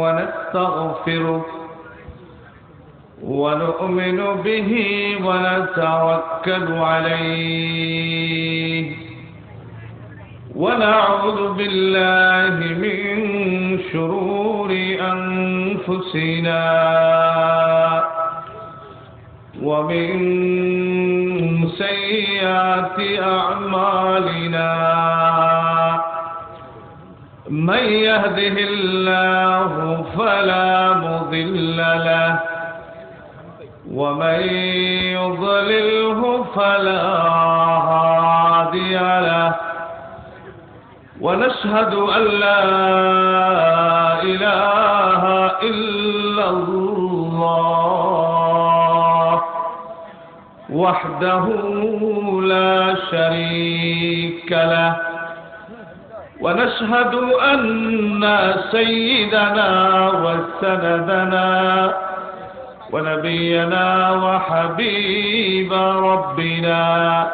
ونستغفره ونؤمن به ونتوكل عليه ونعوذ بالله من شرور أنفسنا ومن سيئات أعمالنا من يهده الله فلا مضل له ومن يضلله فلا هادي له ونشهد أن لا إله إلا الله وحده لا شريك له ونشهد أن سيدنا وسندنا ونبينا وحبيب ربنا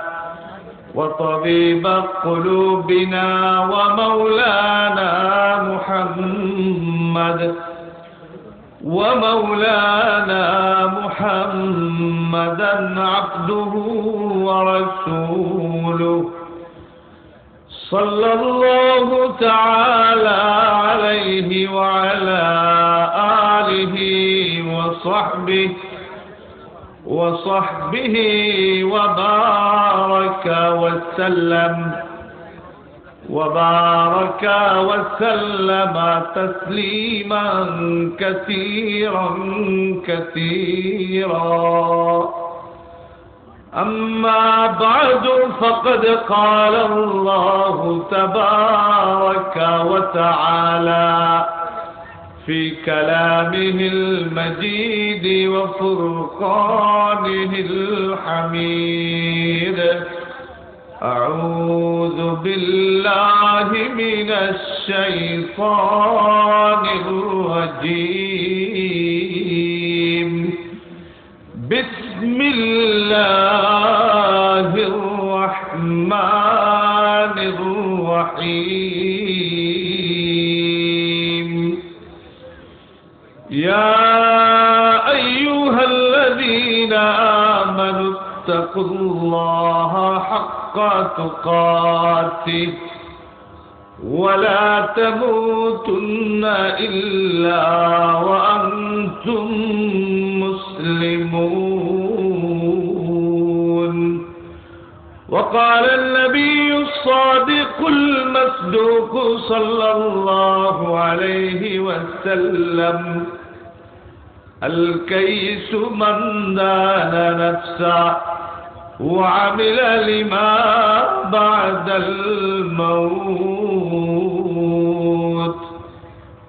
وطبيب قلوبنا ومولانا محمدا عبده ورسوله صلى الله تعالى عليه وعلى آله وصحبه وسلم تسليما كثيرا أما بعد فقد قال الله تبارك وتعالى في كلامه المجيد وفرقانه الحميد أعوذ بالله من الشيطان الرجيم بسم الله الرحمن الرحيم يا أيها الذين آمنوا اتقوا الله حق تقاته ولا تموتن إلا وأنتم مسلمون وقال النبي الصادق المصدوق صلى الله عليه وسلم الكيس من دان نفسه وعمل لما بعد الموت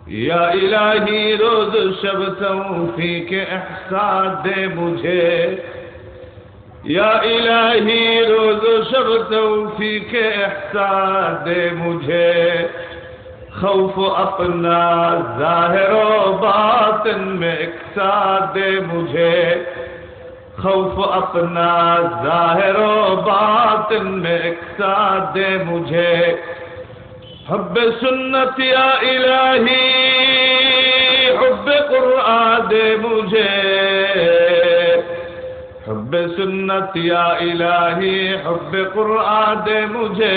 या इलाही रोज शब तौफीक एहसान दे मुझे या इलाही रोज शब तौफीक एहसान दे मुझे खौफ अपना ज़ाहिर व बातिन में इकसार दे मुझे खौफ अपना ज़ाहिर व बातिन में इकसार दे मुझे हुब्ब सुन्नत या इलाही हुब्ब कुरआन दे मुझे हुब्ब सुन्नत या इलाही हुब्ब कुरआन दे मुझे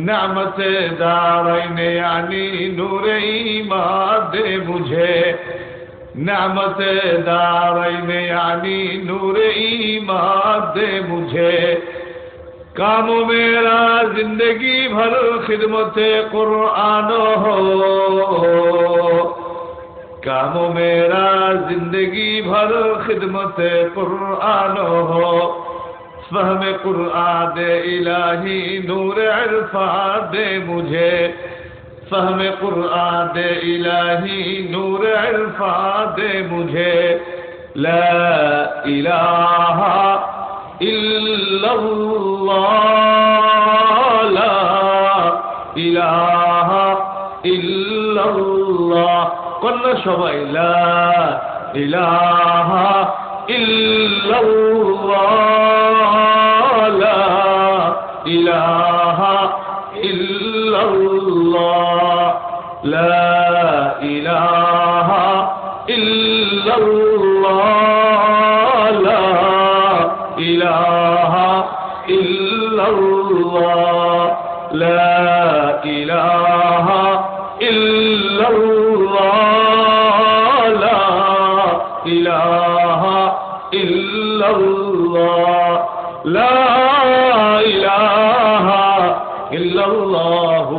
नेमत दारैन यानी नूर ईमान दे मुझे नेमत दारैन यानी नूर ईमान दे मुझे काम मेरा जिंदगी भर खिदमत कुरआन हो काम मेरा जिंदगी भर खिदमत कुरआन हो फहम कुरआन दे इलाही नूर इरफान दे मुझे फहम कुरआन दे इलाही नूर इरफान दे मुझे ला इलाहा इल्लल्लाह ला इलाहा इल्लल्लाह कन्ना सबाई ला इलाहा इल्लल्लाह ला इलाहा इल्लल्लाह ला ইলাহা ইল্লাল্লাহ লা ইলাহা ইল্লাল্লাহ লা ইলাহা ইল্লাল্লাহ লা ইলাহা ইল্লাল্লাহ লা ইলাহা ইল্লাল্লাহু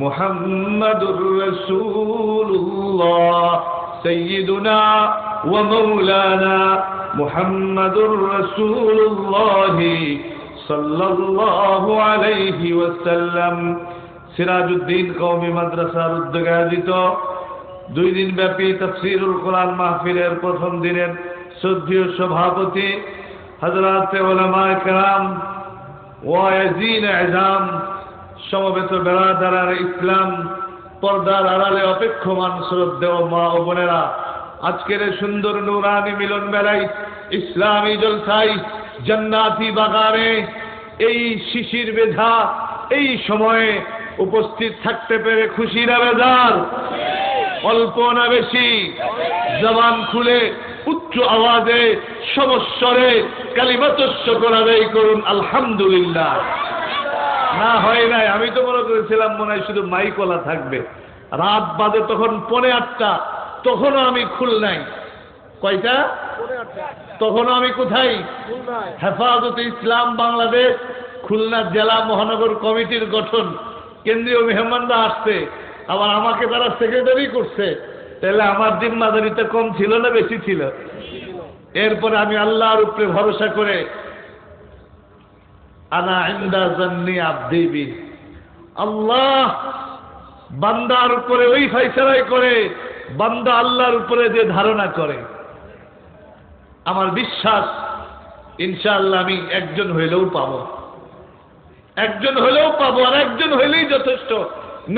মুহাম্মাদুর রাসূলুল্লাহ সাইয়্যিদুনা ওয়া মাওলানা মুহাম্মাদুর রাসূলুল্লাহ সাল্লাল্লাহু আলাইহি ওয়াসাল্লাম। সিরাজউদ্দিন কওমি মাদ্রাসার উদ্যোগে আয়োজিত 2 দিন ব্যাপী তাফসীরুল কোরআন মাহফিলের প্রথম দিনের শ্রদ্ধেয় সভাপতি হযরত উলামায়ে কেরাম ওয়াইজিন আযম, সমবেত বেরাদারার ইসলাম, পর্দার আড়ালে অপেক্ষমান শ্রদ্ধেয় মা ও বোনেরা, আজকের সুন্দর নূরানি মিলন মেলায়, ইসলামী জলসায়, জান্নাতি বাগানে এই শিশির বেধা এই সময়ে উপস্থিত থাকতে পেরে খুশি না বেজার? অল্প না বেশি? জবান খুলে উচ্চ আওয়াজে সমস্বরে কালিমাতুশ শুকর আদায় করুন আলহামদুলিল্লাহ। না হয় নাই, আমি তো মনে করেছিলাম মনে হয় শুধু মাইকলা থাকবে। রাত বাজে তখন 8:45, তখনও আমি খুলনায়। কয়টা? তখনও আমি কোথায়? হেফাজতে ইসলাম বাংলাদেশ খুলনা জেলা মহানগর কমিটির গঠন, কেন্দ্রীয় মেহমানরা আসছে, আবার আমাকে তারা সেক্রেটারি করছে। তাহলে আমার জিম্মাদারিতে কম ছিল না বেশি ছিল? এরপরে আমি আল্লাহর উপরে ভরসা করে আনা ইনদা জান্নি আবদি বি, আল্লাহ বান্দার উপরে ওই ফয়সালাই করে বান্দা আল্লাহর উপরে যে ধারণা করে। আমার বিশ্বাস ইনশাআল্লাহ আমি একজন হইলেও পাবো, একজন হইলেও পাবো, আর একজন হইলেই যথেষ্ট।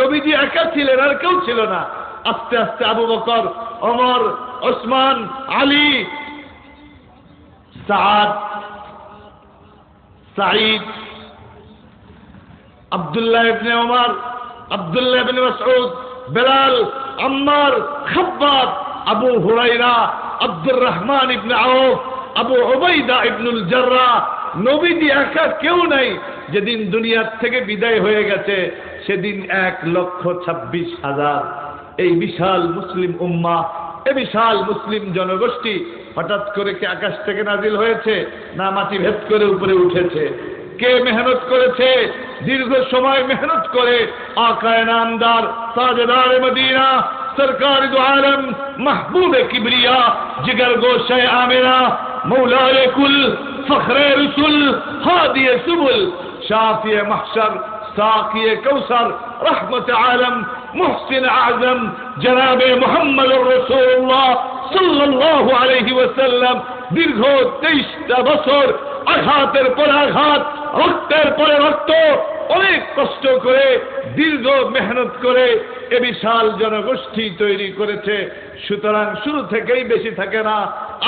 নবীজি একা ছিলেন, আর কেউ ছিল না। আস্তে আস্তে আবু বকর, ওমর, ওসমান, আলী, সাদ, সাঈদ, আব্দুল্লাহ ইবনে ওমর, আব্দুল্লাহ ইবনে মাসউদ, বেলাল, আম্মার, খাব্বাব, আবু হুরায়রা, আব্দুর রহমান ইবনে আউফ, আবু উবাইদা ইবনুল জাররাহ। নবীজি একা কেউ নাই। যেদিন দুনিয়ার থেকে বিদায় হয়ে গেছে সেদিন 1,26,000 এই বিশাল মুসলিম উম্মাহ, এই বিশাল মুসলিম জনগোষ্ঠী হঠাৎ করে কি আকাশ থেকে নাজিল হয়েছে, না মাটি ভেদ করে উপরে উঠেছে? কে মেহনত করেছে? দীর্ঘ সময় মেহনত করে আকায়ে নামদার, তাজদার মদিনা, সরকার দু আলম, মাহবুবে কিবরিয়া, জিগর গোশে আমেরা, মৌলায়ে কুল, ফখরে রসুল, হাদিয়ে সুবুল, শাফিয়ে মাহশর, সাকিয়ে কৌসর, রহমত আলম, মুহসিন আজম, জনাবে মুহাম্মদুর রাসূলুল্লাহ সাল্লাল্লাহু আলাইহি ওয়াসাল্লাম দীর্ঘ 23টা বছর আঘাতের পর আঘাত, রক্তের পরে রক্ত, অনেক কষ্ট করে দীর্ঘ মেহনত করে এ বিশাল জনগোষ্ঠী তৈরি করেছে। সুতরাং শুরু থেকেই বেশি থাকে না,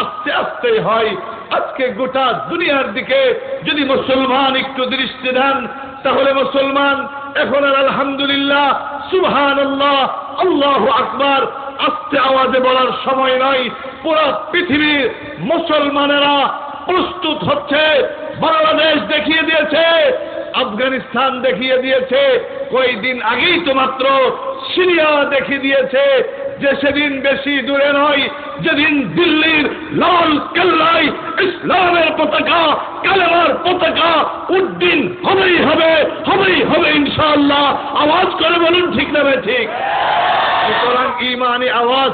আস্তে আস্তে হয়। আজকে গোটা দুনিয়ার দিকে যদি মুসলমান একটু দৃষ্টি দেন, তাহলে মুসলমান এখন আর আলহামদুলিল্লাহ, সুবহানাল্লাহ, আল্লাহু আকবার আস্তে আওয়াজে বলার সময় নয়। পুরো পৃথিবীর মুসলমানেরা প্রস্তুত হচ্ছে। বাংলাদেশ দেখিয়ে দিয়েছে, আফগানিস্তান দেখিয়ে দিয়েছে, কয়েকদিন আগেই তো মাত্র সিরিয়া দেখিয়ে দিয়েছে যে সেদিন বেশি দূরে নয় যেদিন দিল্লির লাল কেল্লায় ইসলামের পতাকা, কালেমার পতাকা উড্ডীন হবেই হবে, হবেই হবে ইনশাআল্লাহ। আওয়াজ করে বলুন ঠিক না ঠিক? সুতরাং ঈমানি আওয়াজ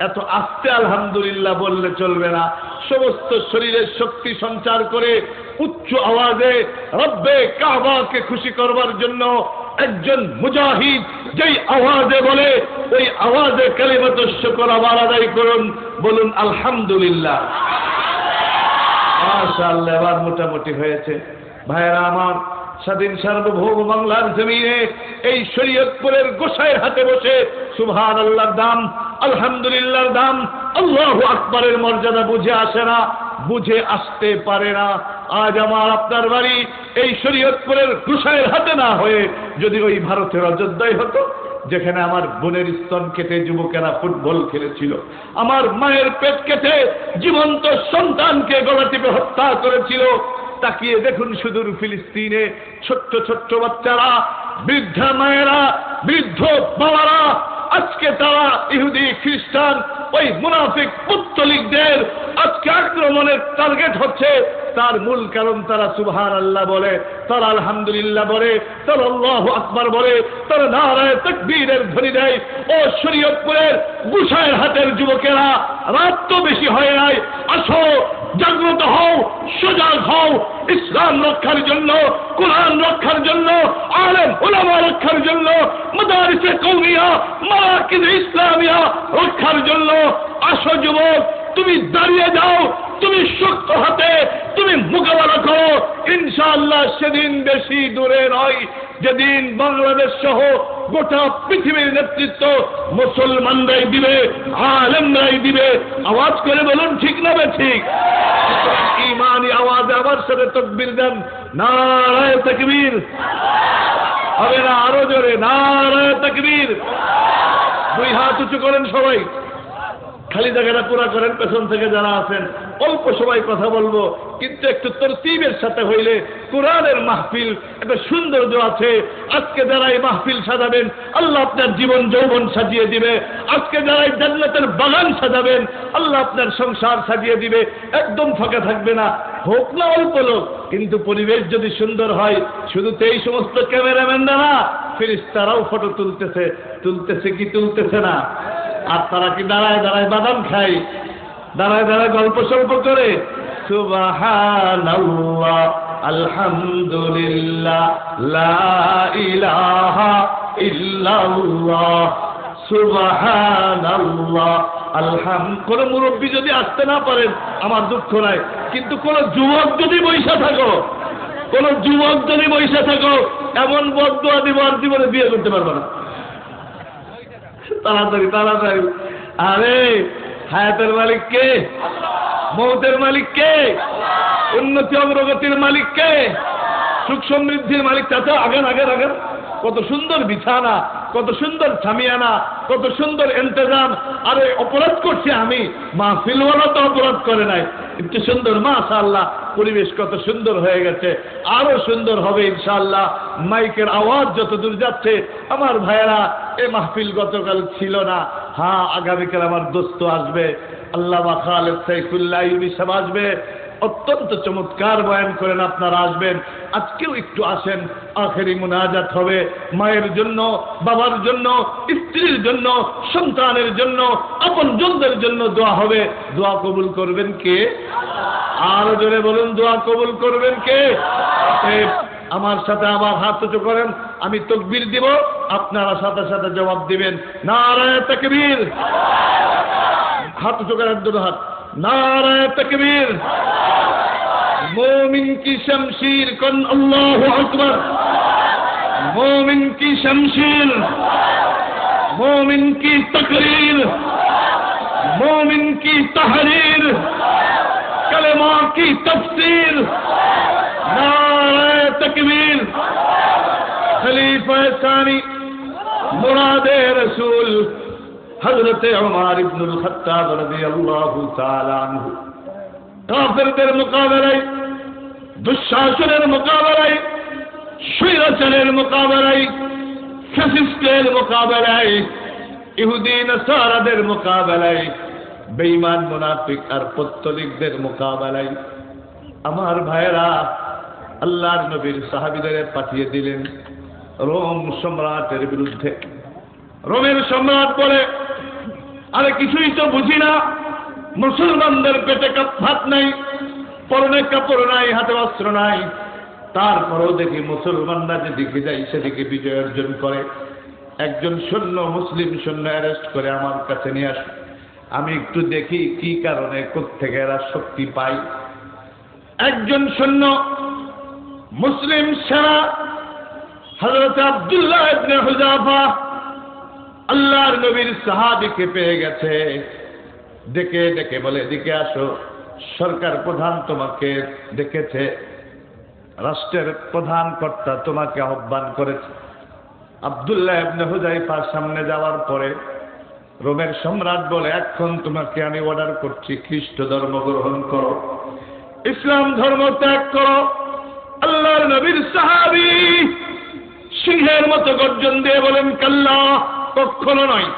এত আস্তে আলহামদুলিল্লাহ বললে চলবে না। সমস্ত শরীরের শক্তি সঞ্চার করে উচ্চ আওয়াজে রব্বে কাবাকে খুশি করবার জন্য একজন মুজাহিদ যেই আওয়াজে বলে, ওই আওয়াজে কালিমাতুশ শুকর আবার আদায় করুন, বলুন আলহামদুলিল্লাহ। মাশাআল্লাহ, এবার মোটামুটি হয়েছে। ভাইয়েরা আমার, স্বাধীন সার্বভৌম বাংলার জমিনে এই শরীয়তপুরের গোসাইয়ের হাতে বসে সুবহানাল্লাহর দাম, আলহামদুলিল্লাহর দাম, আল্লাহু আকবারের মর্যাদা বুঝে আসে না, বুঝে আসতে পারে না। আজ আমার আপনার বাড়ি এই শরীয়তপুরের গোসাইয়ের হাতে না হয়ে যদি ওই ভারতের অযোধ্যায় হতো, যেখানে আমার বোনের স্তন কেটে যুবকেরা ফুটবল খেলেছিল, আমার মায়ের পেট কেটে জীবন্ত সন্তানকে গলা টিপে হত্যা করেছিল। তাকিয়ে দেখুন সুদূর ফিলিস্তিনে ছোট্ট ছোট্ট বাচ্চারা, বৃদ্ধা মায়েরা, বৃদ্ধ বাবারা, আজকে তারা ইহুদি খ্রিস্টান ওই মুনাফিক পুত্তলিকদের আজকে আক্রমণের টার্গেট হচ্ছে। তার মূল কারণ তারা সুবহানাল্লাহ বলে, তারা আলহামদুলিল্লাহ বলে, তারা আল্লাহু আকবার বলে, তারা নারায়ে তাকবীরের ধ্বনি দেয়। ও শরীয়তপুরের গুসাইয়ের হাতের যুবকেরা, রাত তো বেশি হয় নাই, আসো জাগ্রত হও, সজাগ হও, ইসলাম রক্ষার জন্য, কোরআন রক্ষার জন্য, আলেম উলামা রক্ষার জন্য, মাদারিসে কওমিয়া, মারাকিজ ইসলামিয়া রক্ষার জন্য। আসো যুবক, তুমি দাঁড়িয়ে যাও, তুমি শক্ত হাতে তুমি মোকাবেলা করো। ইনশাআল্লাহ সেদিন বেশি দূরে নয় যেদিন বাংলাদেশ সহ গোটা পৃথিবীর নেতৃত্ব মুসলমানরাই দিবে, আলেমরাই দিবে। আওয়াজ করে বলুন ঠিক না ঠিক? ঈমানি আওয়াজে আমার সাথে তাকবীর দেন, নারায়ে তাকবীর। হবে না, আরো জোরে নারায়ে তাকবীর। দুই হাত উঁচু করেন সবাই, খালি জায়গাটা পুরা করেন। পেছন থেকে যারা আছেন অল্প সবাই কথা বলবো, কিন্তু একটু তরতিবের সাথে হইলে কোরআনের মাহফিল একটা সৌন্দর্য আছে। আজকে যারা এই মাহফিল সাজাবেন, আল্লাহ আপনার জীবন যৌবন সাজিয়ে দিবে। আজকে যারা এই জান্নাতের বাগান সাজাবেন, আল্লাহ আপনার সংসার সাজিয়ে দিবে। একদম ফাঁকা থাকবে না, হোক না অল্প লোক, কিন্তু পরিবেশ যদি সুন্দর হয়। শুধু তো এই সমস্ত ক্যামেরাম্যানরা না, ফেরেশতারাও ফটো তুলতেছে কি তুলতেছে না? আর তারা কি দাঁড়ায় দাঁড়ায় বাদাম খায়, দাঁড়ায় দাঁড়ায় গল্প সল্প করে? সুবহানাল্লাহ, আলহামদুলিল্লাহ, লা ইলাহা ইল্লাল্লাহ, সুবহানাল্লাহ, কোন মুরব্বী যদি আসতে না পারেন আমার দুঃখ নাই, কিন্তু কোন যুবক যদি বৈশা থাকো, কোন যুবক যদি বৈশা থাকো, এমন বদদুয়া দিব আর জীবনে বিয়ে করতে পারবো না। তাড়াতাড়ি তাড়াতাড়ি। আরে হায়াতের মালিক কে? মৌতের মালিক কে? উন্নতি অগ্রগতির মালিক কে? সুখ সমৃদ্ধির মালিক। চাচা আগেন আগেন আগেন। কত সুন্দর বিছানা, কত সুন্দর ছামিয়ানা, কত সুন্দর ইন্তজাম। আরে অপরাধ করছি আমি, মাহফিলওয়ালা তো অপরাধ করে নাই। একটু সুন্দর, মাশাআল্লাহ, পরিবেশ কত সুন্দর হয়ে গেছে, আরো সুন্দর হবে ইনশাআল্লাহ। মাইকের আওয়াজ যত দূর যাচ্ছে, আমার ভাইয়েরা, এই মাহফিল গতকাল ছিল না। হ্যাঁ, আগামীকাল আমার দোস্ত আসবে, আল্লামা খালেদ সাইফুল্লাহ আইয়ুবী সাহেব আসবে, অত্যন্ত চমৎকার বয়ান করেন। আপনারা আসবেন, আজকেও একটু আসেন। আখেরি মুনাজাত হবে, মায়ের জন্য, বাবার জন্য, স্ত্রীর জন্য, সন্তানের জন্য, আপনজনদের জন্য দোয়া হবে। দোয়া কবুল করবেন কে? আরো জোরে বলুন, দোয়া কবুল করবেন কে? আমার সাথে আবার হাত উঁচু করেন, আমি তাকবীর দিব, আপনারা সাথে সাথে জবাব দিবেন। নারায়ে তাকবীর। হাত উঁচু করেন, দুটো হাত। নারায়ে তাকবীর। मोमिन की शमशीर कन अल्लाहु अकबर। मोमिन की शमशीर, मोमिन की तकरीर, मोमिन की तहरीर, कलेमा की तफसीर। नारे तकबीर। खलीफा सानी मुरादे रसूल हजरत उमर इब्नुल खत्ताब রাদিয়াল্লাহু তাআলা আনহু কাফেরদের মোকাবেলায়, দুঃশাসনের মোকাবেলায়, স্বৈরাচারের মোকাবেলায়, ফ্যাসিস্টের মোকাবেলায়, ইহুদি নাসারাদের মোকাবেলায়, বেঈমান মুনাফিক আর পত্তলিকদের মোকাবেলায় আমার ভাইয়েরা আল্লাহর নবীর সাহাবীদের পাঠিয়ে দিলেন রোম সম্রাটের বিরুদ্ধে। রোমের সম্রাট বলে, আরে কিছুই তো বুঝি না, মুসলমানদের পেটে ভাত নাই, পরনে কাপড় নাই, হাতে অস্ত্র নাই, তারপরেও দেখি মুসলমানরা যেদিকে যায় সেদিকে বিজয় অর্জন করে। একজন সৈন্য, মুসলিম সৈন্য অ্যারেস্ট করে আমার কাছে নিয়ে আসে, আমি একটু দেখি কি কারণে, কোত্থেকে এরা শক্তি পায়। একজন সৈন্য, মুসলিম সেনা, হযরত আব্দুল্লাহ ইবনে হুযাফা আল্লাহর নবীর সাহাবীকে পেয়ে গেছে। ডেকে ডেকে বলে, এদিকে আসো, সরকার প্রধান তোমাকে ডেকেছে, রাষ্ট্রের প্রধান কর্তা তোমাকে আহ্বান করেছে। আব্দুল্লাহ ইবনে হুযায়ফার সামনে যাওয়ার পরে রোমের সম্রাট বলে, এখন তোমাকে আমি অর্ডার করছি খ্রিস্ট ধর্ম গ্রহণ করো, ইসলাম ধর্ম ত্যাগ করো। আল্লাহর নবীর সাহাবী সিংহের মতো গর্জন দিয়ে বলেন, কাল্লা, কখনো নয়।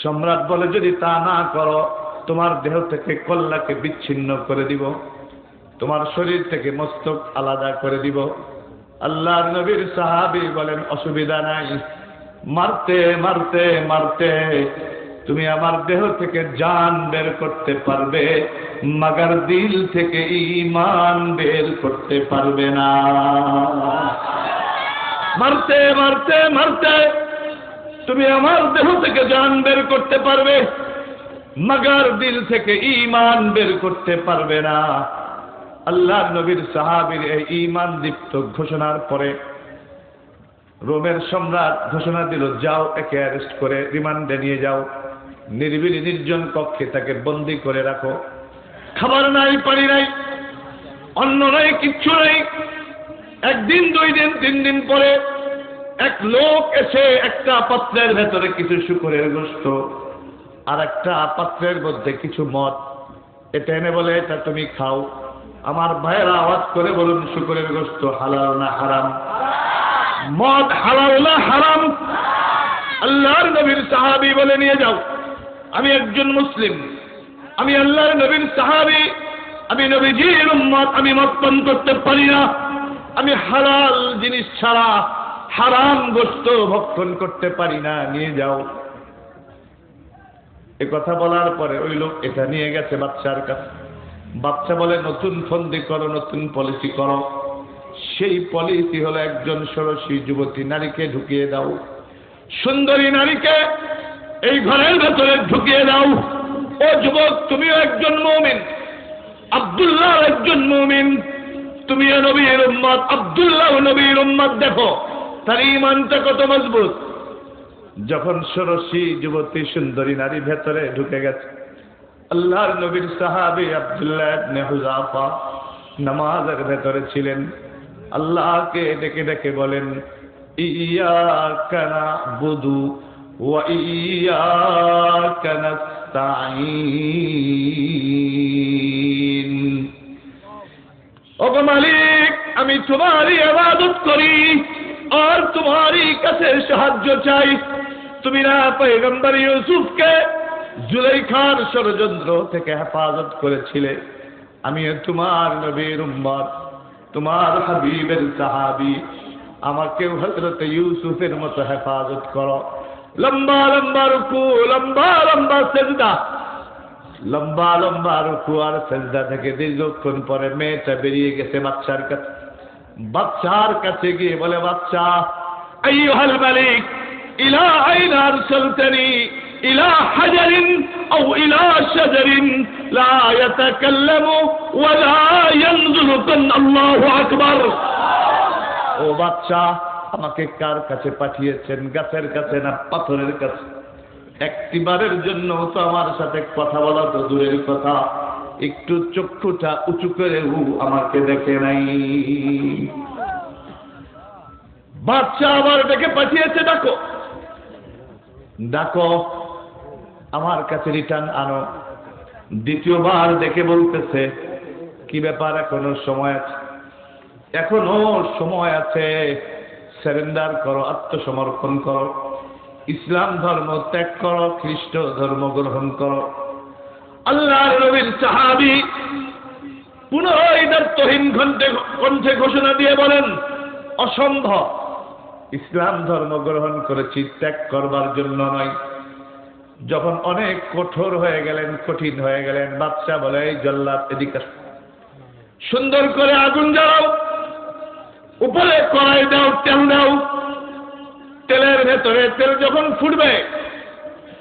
সম্রাট বলে, যদি তা না করো তোমার দেহ থেকে কল্লাকে বিচ্ছিন্ন করে দিব, তোমার শরীর থেকে মস্তক আলাদা করে দিব। আল্লাহর নবীর সাহাবী বলেন, অসুবিধা নাই, মারতে মারতে মারতে তুমি আমার দেহ থেকে জান বের করতে পারবে, মাগার দিল থেকে ঈমান বের করতে পারবে না। মারতে মারতে মারতে তুমি আমার দেহ থেকে জান বের করতে পারবে, মাগার দিল থেকে ঈমান বের করতে পারবে না। আল্লাহর নবীর সাহাবীর এই ঈমান দীপ্ত ঘোষণার পরে রোমের সম্রাট ঘোষণা দিল, যাও একে অ্যারেস্ট করে রিমান্ডে নিয়ে যাও, নিরিবিলি নির্জন কক্ষে তাকে বন্দী করে রাখো। খাবার নাই, পানি নাই, অন্ন নাই, কিচ্ছু নাই। একদিন, 2 দিন, 3 দিন পরে এক লোক এসে একটা পাত্রের ভেতরে কিছু শূকরের গোশত আর একটা পাত্রের মধ্যে কিছু মদ, এটা এনে বলে, এটা তুমি খাও। আমার ভাইয়েরা আওয়াজ করে বলুন, শূকরের গোশত হালাল না হারাম? মদ হালাল না হারাম? আল্লাহর নবীর সাহাবী বলে, নিয়ে যাও। আমি একজন মুসলিম, আমি আল্লাহর নবীর সাহাবী, আমি নবীজির উম্মত, আমি মদ পান করতে পারি না, আমি হালাল জিনিস ছাড়া হারাম গোশত ভক্ষণ করতে পারি না, নিয়ে যাও। এ কথা বলার পরে ওই লোক এটা নিয়ে গেছে বাদশার কাছে। বাদশা বলে, নতুন ফন্দি করো, নতুন পলিসি করো। সেই পলিসি হলো, একজন ষোড়শী যুবতী নারীকে ঢুকিয়ে দাও, সুন্দরী নারীকে এই ঘরের ভেতরে ঢুকিয়ে দাও। ও যুবক, তুমিও একজন মুমিন, আব্দুল্লাহ একজন মুমিন, তুমিও নবীর উম্মত, আব্দুল্লাহ নবীর উম্মত, দেখো তার ঈমানটা কত মজবুত। যখন ষোড়শী যুবতী সুন্দরী নারী ভেতরে ঢুকে গেছে, আল্লাহর নবীর সাহাবী আব্দুল্লাহ ইবনে হুযাফা নামাজের ভেতরে ছিলেন। আল্লাহকে ডেকে ডেকে বলেন, ইয়াকা না'বুদু ওয়া ইয়াকা নাস্তাঈন। ওগো মালিক, আমি তোমারই ইবাদত করি আর তোমারই কাছে সাহায্য চাই। তুমি না পয়গম্বর ইউসুফকে জুলাইখার ষড়যন্ত্র থেকে হেফাজত করেছিলে, আমিও তোমার নবীর উম্মত, তোমার হাবিবের সাহাবী, আমাকেও হযরত ইউসুফের মতো হেফাজত করো। লম্বা লম্বা রুকু, লম্বা লম্বা সেজদা, লম্বা লম্বা রুকু আর সেজদা থেকে দীর্ঘক্ষণ পরে মেয়েটা বেরিয়ে গেছে বাদশার কাছে। বাদশার কাছে গিয়ে বলে, বাদশা, আইয়ুহাল মালিক, ইলা আইনা আরসালতানি, ইলা হাজারিন আও ইলা শাজারিন লা ইয়াতাকাল্লামু ওয়া লা ইয়ানজুরু, আল্লাহু আকবার। ও বাদশা, আমাকে কার কাছে পাঠিয়েছেন? গাছের কাছে না পাথরের কাছে? একটিবারের জন্য তো আমার সাথে কথা বলা তো দূরের কথা, একটু চক্ষুটা উঁচু করে আমাকে দেখে নাই। বাদশা আবার ডেকে পাঠিয়েছে, ডাকো ডাকো, আমার কাছে রিটার্ন আনো। দ্বিতীয়বার দেখে বলতেছে, কি ব্যাপার, এখনো সময় আছে, এখনো সময় আছে, সারেন্ডার করো, আত্মসমর্পণ করো, ইসলাম ধর্ম ত্যাগ করো, খ্রিস্ট ধর্ম গ্রহণ করো। আল্লাহর নবীর সাহাবী পুনরায় দায়িত্বহীন কণ্ঠে ঘোষণা দিয়ে বলেন, অসম্ভব, ইসলাম ধর্ম গ্রহণ করেছি, ত্যাগ করবার জন্য নয়। যখন অনেক কঠোর হয়ে গেলেন, কঠিন হয়ে গেলেন, বাদশা বলে, এই জল্লাদ, এদিকে সুন্দর করে আগুন জ্বালাও, উপরে কড়াই দাও, তেল দাও, তেলের ভেতরে তেল যখন ফুটবে,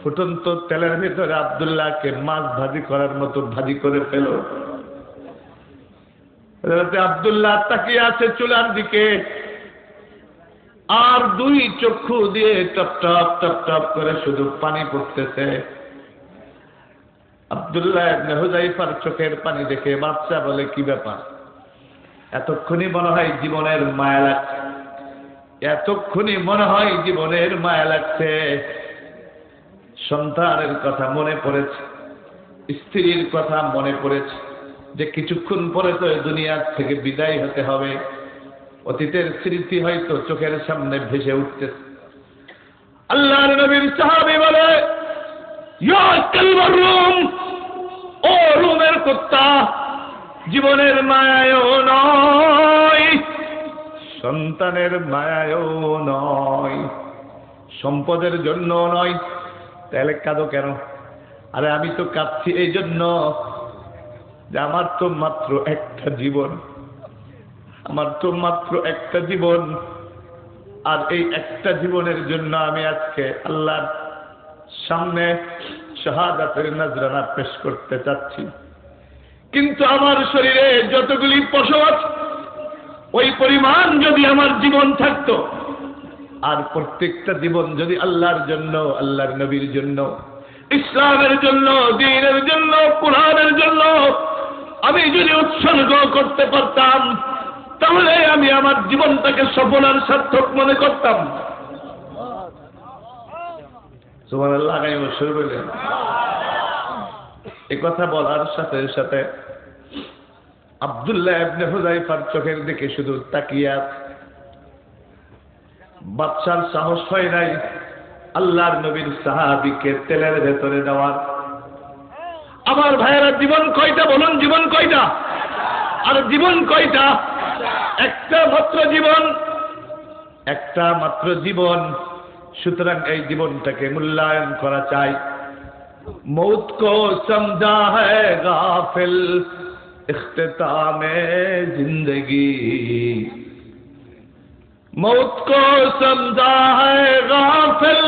ফুটন্ত তেলের ভেতরে আব্দুল্লাহকে মাছ ভাজি করার মতো ভাজি করে ফেল। আব্দুল্লাহ তাকিয়ে আছে চুলার দিকে, আর 2 চক্ষু দিয়ে টপ টপ টপ টপ করে শুধু পানি পড়তেছে। আব্দুল্লাহ ইবনে হুযায়ফার চোখের পানি দেখে বাদশা বলে, কি ব্যাপার, এতক্ষণই মনে হয় জীবনের মায়া লাগছে, এতক্ষণই মনে হয় জীবনের মায়া লাগছে, সন্তানের কথা মনে পড়েছে, স্ত্রীর কথা মনে পড়েছে, যে কিছুক্ষণ পরে তো দুনিয়া থেকে বিদায় হতে হবে। অতীতের স্মৃতি হয়তো চোখের সামনে ভেসে উঠতেছে। আল্লাহর নবীর সাহাবী বলে, ইয়া কালবার রুম, ও রুমের কুত্তা, জীবনের মায়ায়ও নয়, সন্তানের মায়ায়ও নয়, সম্পদের জন্য নয়, তাহলে কাঁদো কেন? আরে আমি তো কাঁদছি এই জন্য যে আমার তো মাত্র একটা জীবন, আমার তো মাত্র একটা জীবন, আর এই একটা জীবনের জন্য আমি আজকে আল্লাহর সামনে শাহাদাতের নজরানা পেশ করতে চাচ্ছি। কিন্তু আমার শরীরে যতগুলি পশম আছে, ওই পরিমাণ যদি আমার জীবন থাকতো, আর প্রত্যেকটা জীবন যদি আল্লাহর জন্য, আল্লাহর নবীর জন্য, ইসলামের জন্য, দ্বীনের জন্য, কুরআনের জন্য আমি যদি উৎসর্গ করতে পারতাম, তাহলে আমি আমার জীবনটাকে সফল আর সার্থক মনে করতাম। সুবহানাল্লাহ, গায়ে শুরু করলেন। এই কথা বলার সাথে সাথে আব্দুল্লাহ ইবনে হুযায়ফার চোখের দিকে শুধু তাকিয়ে আছে। বাদশার সাহস হয় নাই আল্লাহর নবীর সাহাবীকে তেলের ভেতরে দেওয়ার। আমার ভাইয়েরা, জীবন কয়টা বলুন? জীবন কয়টা? আর জীবন কয়টা? একটা মাত্র জীবন, একটা মাত্র জীবন। সুতরাং এই জীবনটাকে মূল্যায়ন করা চাই। মৌত কো সমঝা হ্যায় গাফিল, ইখতিতামে জিন্দগি, मौत को समझा है गाफिल,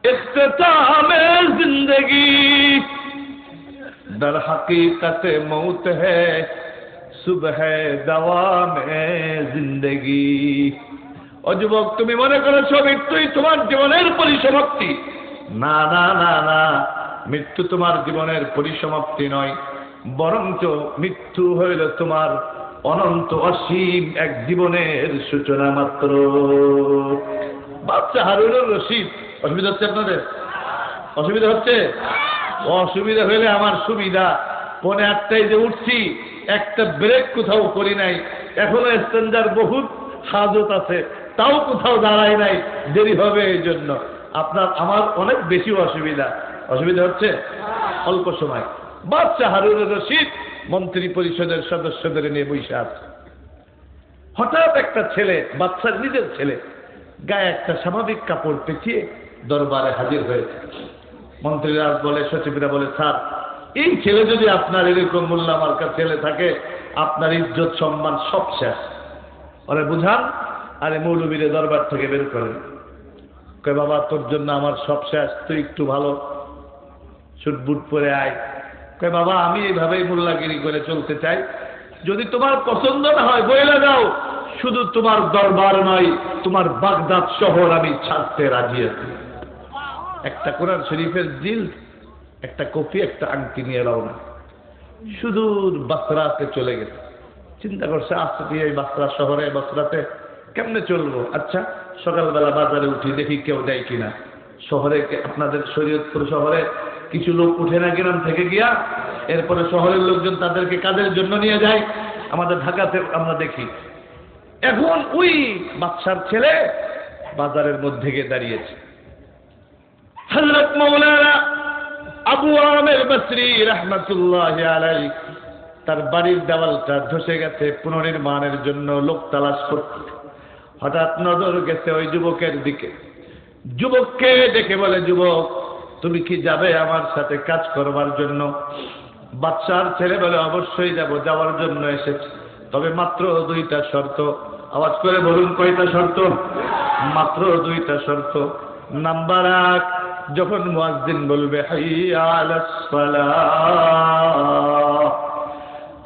इख्तिताम जिंदगी, दर हकीकत मौत है सुबह दवा में जिंदगी। ও যুবক, তুমি মনে করেছো মৃত্যুই তোমার জীবনের পরিসমাপ্তি? না না না না, মৃত্যু তোমার জীবনের পরিসমাপ্তি নয়, বরঞ্চ মৃত্যু হইল তোমার অনন্ত অসীম এক জীবনের সূচনা মাত্র। বাচ্চা হারুনুর রশিদ, অসুবিধা হচ্ছে আপনাদের? অসুবিধা হচ্ছে? অসুবিধা হইলে আমার সুবিধা। 7:30 যে উঠছি, একটা ব্রেক কোথাও করি নাই, এখনো স্ট্যান্ডার বহুত হাজত আছে, তাও কোথাও দাঁড়াই নাই, দেরি হবে এই জন্য। আপনার আমার অনেক বেশি অসুবিধা। অসুবিধা হচ্ছে? অল্প সময়। বাচ্চা হারুনুর রশিদ মন্ত্রী পরিষদের সদস্যদের নিয়ে বসে আছে। হঠাৎ একটা ছেলে, বাচ্চার নিজের ছেলে, গায়ে একটা স্বাভাবিক কাপড় পেঁচিয়ে দরবারে হাজির হয়েছে। মন্ত্রীরা বলে, সচিবরা বলে, স্যার, এই ছেলে যদি আপনার এরকম মোল্লা মার্কা ছেলে থাকে, আপনার ইজ্জত সম্মান সব শেষ। ওরে বুঝান, আরে মৌলবীরে দরবার থেকে বের করেন। কয়, বাবা তোর জন্য আমার সব শেষ, তুই একটু ভালো সুটবুট পরে আয়। কয়, বাবা আমি এইভাবেই মোল্লাগিরি করে চলতে চাই, যদি তোমার পছন্দ না হয় বইলা যাও, শুধু তোমার দরবার নয়, তোমার বাগদাদ শহর আমি ছাড়তে রাজি আছি। একটা কোরআন শরীফের জিল, একটা কপি, একটা আংটি নিয়ে রওনা, সুদূর বাসরাতে চলে গেছে। চিন্তা করছে, আজকে দিয়ে এই বাসরা শহরে, বাসরাতে কেমনে চলবো? আচ্ছা, সকালবেলা বাজারে উঠি, দেখি কেউ দেয় কিনা। শহরে, আপনাদের শরীয়তপুর শহরে কিছু লোক উঠে না গ্রাম থেকে গিয়া, এরপরে শহরের লোকজন তাদেরকে কাজের জন্য নিয়ে যায়। আমাদের ঢাকাতে আমরা দেখি। এখন ওই বাদশার ছেলে বাজারের মধ্যে গিয়ে দাঁড়িয়েছে। হযরত মাওলানা আবু আমির বসরি রাহমাতুল্লাহি আলাইহি তার বাড়ির দেওয়ালটা ধসে গেছে, পুনর্নির্মাণের জন্য লোক তালাশ করছে। হঠাৎ নজর গেছে ওই যুবকের দিকে। যুবককে দেখে বলে, যুবক, তুমি কি যাবে আমার সাথে কাজ করবার জন্য? বাদশার ছেলে বলে, অবশ্যই যাব, যাওয়ার জন্য এসেছে, তবে মাত্র 2টা শর্ত। আওয়াজ করে বলুন, কয়টা শর্ত? মাত্র 2টা শর্ত। নাম্বার 1, যখন মুয়াজ্জিন বলবে হাইয়া আলাস সালাহ,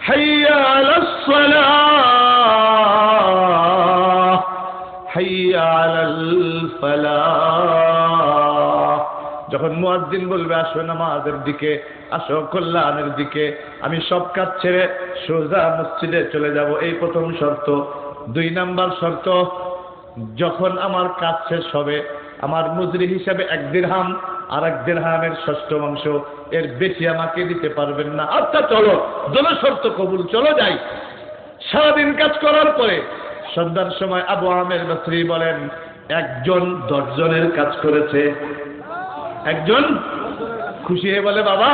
হাইয়া আলাস সালাহ, হাইয়া আলাল ফালাহ, যখন মুয়াজ্জিন বলবে আসো নামাজের দিকে, আসো কল্যাণের দিকে, আমি সব কাজ ছেড়ে সোজা মসজিদে চলে যাব, এই প্রথম শর্ত। 2 নাম্বার শর্ত, যখন আমার কাজ শেষ হবে আমার মজুরি হিসাবে 1 দিরহাম, আর 1 দিরহামের ষষ্ঠমাংশ, এর বেশি আমাকে দিতে পারবেন না। আচ্ছা চলো, দোনো শর্ত কবুল, চলো যাই। সারাদিন কাজ করার পরে সন্ধ্যার সময় আবু আমের বসরি বলেন, একজন 10 জনের কাজ করেছে। একজন খুশি হয়ে বলে, বাবা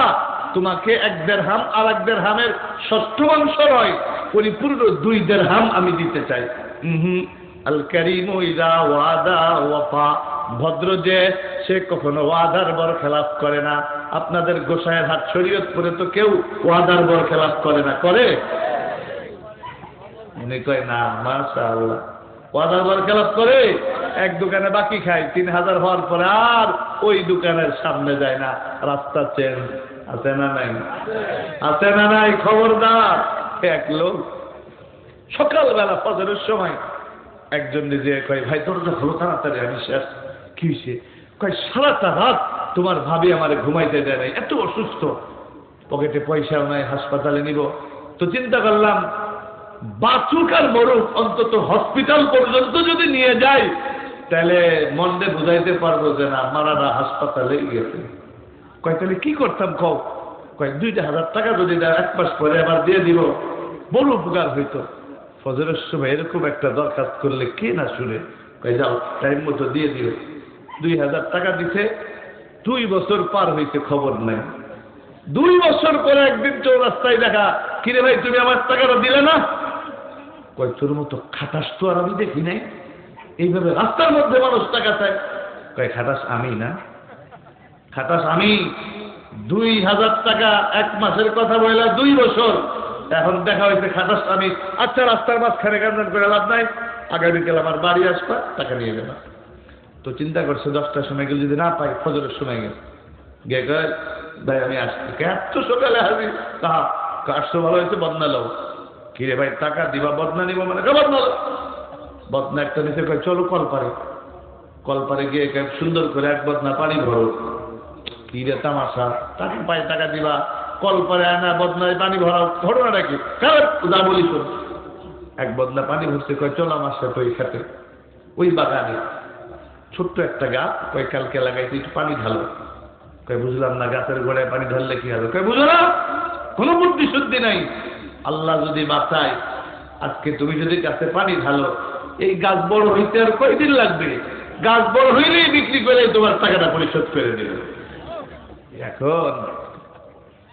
তোমাকে 1 দিরহাম আর 1 দিরহামের ষষ্ঠমাংশ নয়, পরিপূর্ণ 2 দিরহাম আমি দিতে চাই। আল কারীমু ইযা ওয়াদা ওয়াফা, ভদ্র যে সে কখনো ওয়াদার বরখেলাপ করে না। আপনাদের গোসাইয়ের হাট শরীয়তপুরে তো কেউ ওয়াদার বরখেলাপ করে না, করে? উনি কয় না, মাশাআল্লাহ। ওয়াদার বরখেলাপ করে, এক দোকানে বাকি খায়, 3000 হওয়ার পরে আর ওই দোকানের সামনে যায় না, রাস্তা চেঞ্জ। আছে না নাই? আছে না নাই? খবরদার। এক লোক সকালবেলা ফজরের সময় একজন নিজে কয়, ভাই দরজা খোলো তাড়াতাড়ি, আমি শেষ। কি হয়েছে? কয়, সারাটা রাত তোমার ভাবি আমারে ঘুমাইতে দেয় নাই, এত অসুস্থ, পকেটে পয়সাও নাই, হাসপাতালে নিব। তো চিন্তা করলাম বাঁচুক আর মরুক, অন্তত হসপিটাল পর্যন্ত যদি নিয়ে যাই তাহলে মনে বুঝাইতে পারবো যে না, মারানা হাসপাতালে গেছে। কয় তাহলে কি করতাম কও? কয় 2000 টাকা যদি দেয় 1 মাস পরে আবার দিয়ে দিব, বড় উপকার হইতো। ফজরের সময় এরকম একটা দরখাস্ত করলে কে না শুনে। কয় যাও, টাইম মতো দিয়ে দিও। 2000 টাকা দিতে 2 বছর পার হইতে খবর নাই। 2 বছর পরে একদিন চৌরাস্তায় দেখা, কিরে ভাই তুমি আমার টাকাটা দিলে না? কয় তোর মতো খাটাস তো আর আমি দেখি নাই, এইভাবে রাস্তার মধ্যে মানুষ টাকা চায়। কয় খাটাস আমি না, খাটাস আমি। 2000 টাকা 1 মাসের কথা বললা, 2 বছর, এখন দেখা হয়েছে খাটাস আমি। আচ্ছা রাস্তার মাঝখানে কান্দান করে লাভ নাই, আগামীকাল আমার বাড়ি আসবা, টাকা নিয়ে যাবা। তো চিন্তা করছে 10টার সময় গেলে যদি না পাই, ফজরের সময় গেল গে কয় ভাই আমি আসছি। এত সকালে আসবি? তাহা আসছো ভালো হয়েছে, বদনা লো। কিরে ভাই টাকা দিবা, বদনা নিব মানে? বদনা লো। বদনা একটা নিচে কয় চলো কলপারে। কলপারে গিয়ে সুন্দর করে 1 বদনা পানি ভরো। কি রে তামাশা, টাকা পাই টাকা দিবা, কলপারে আনা বদনায় পানি ভরাও, ঘটনাটা কি? যা বলি শোন। 1 বদনা পানি ভরছে, কয় চলো আমার সাথে ওই খাতে, ওই বাগানে ছোট্ট একটা গাছ, কয় কালকে লাগাইছি, একটু পানি ঢালো। কয় বুঝলাম না, গাছের গোড়ায় পানি ঢাললে কি হবে? কয় বুঝো না, কোনো বুদ্ধি শুদ্ধি নাই। আল্লাহ যদি বাঁচায়, আজকে তুমি যদি গাছে পানি ঢালো, এই গাছ বড় হইতে আর কয়দিন লাগবে? গাছ বড় হইলেই বিক্রি করে তোমার টাকাটা পরিশোধ করে দিল। এখন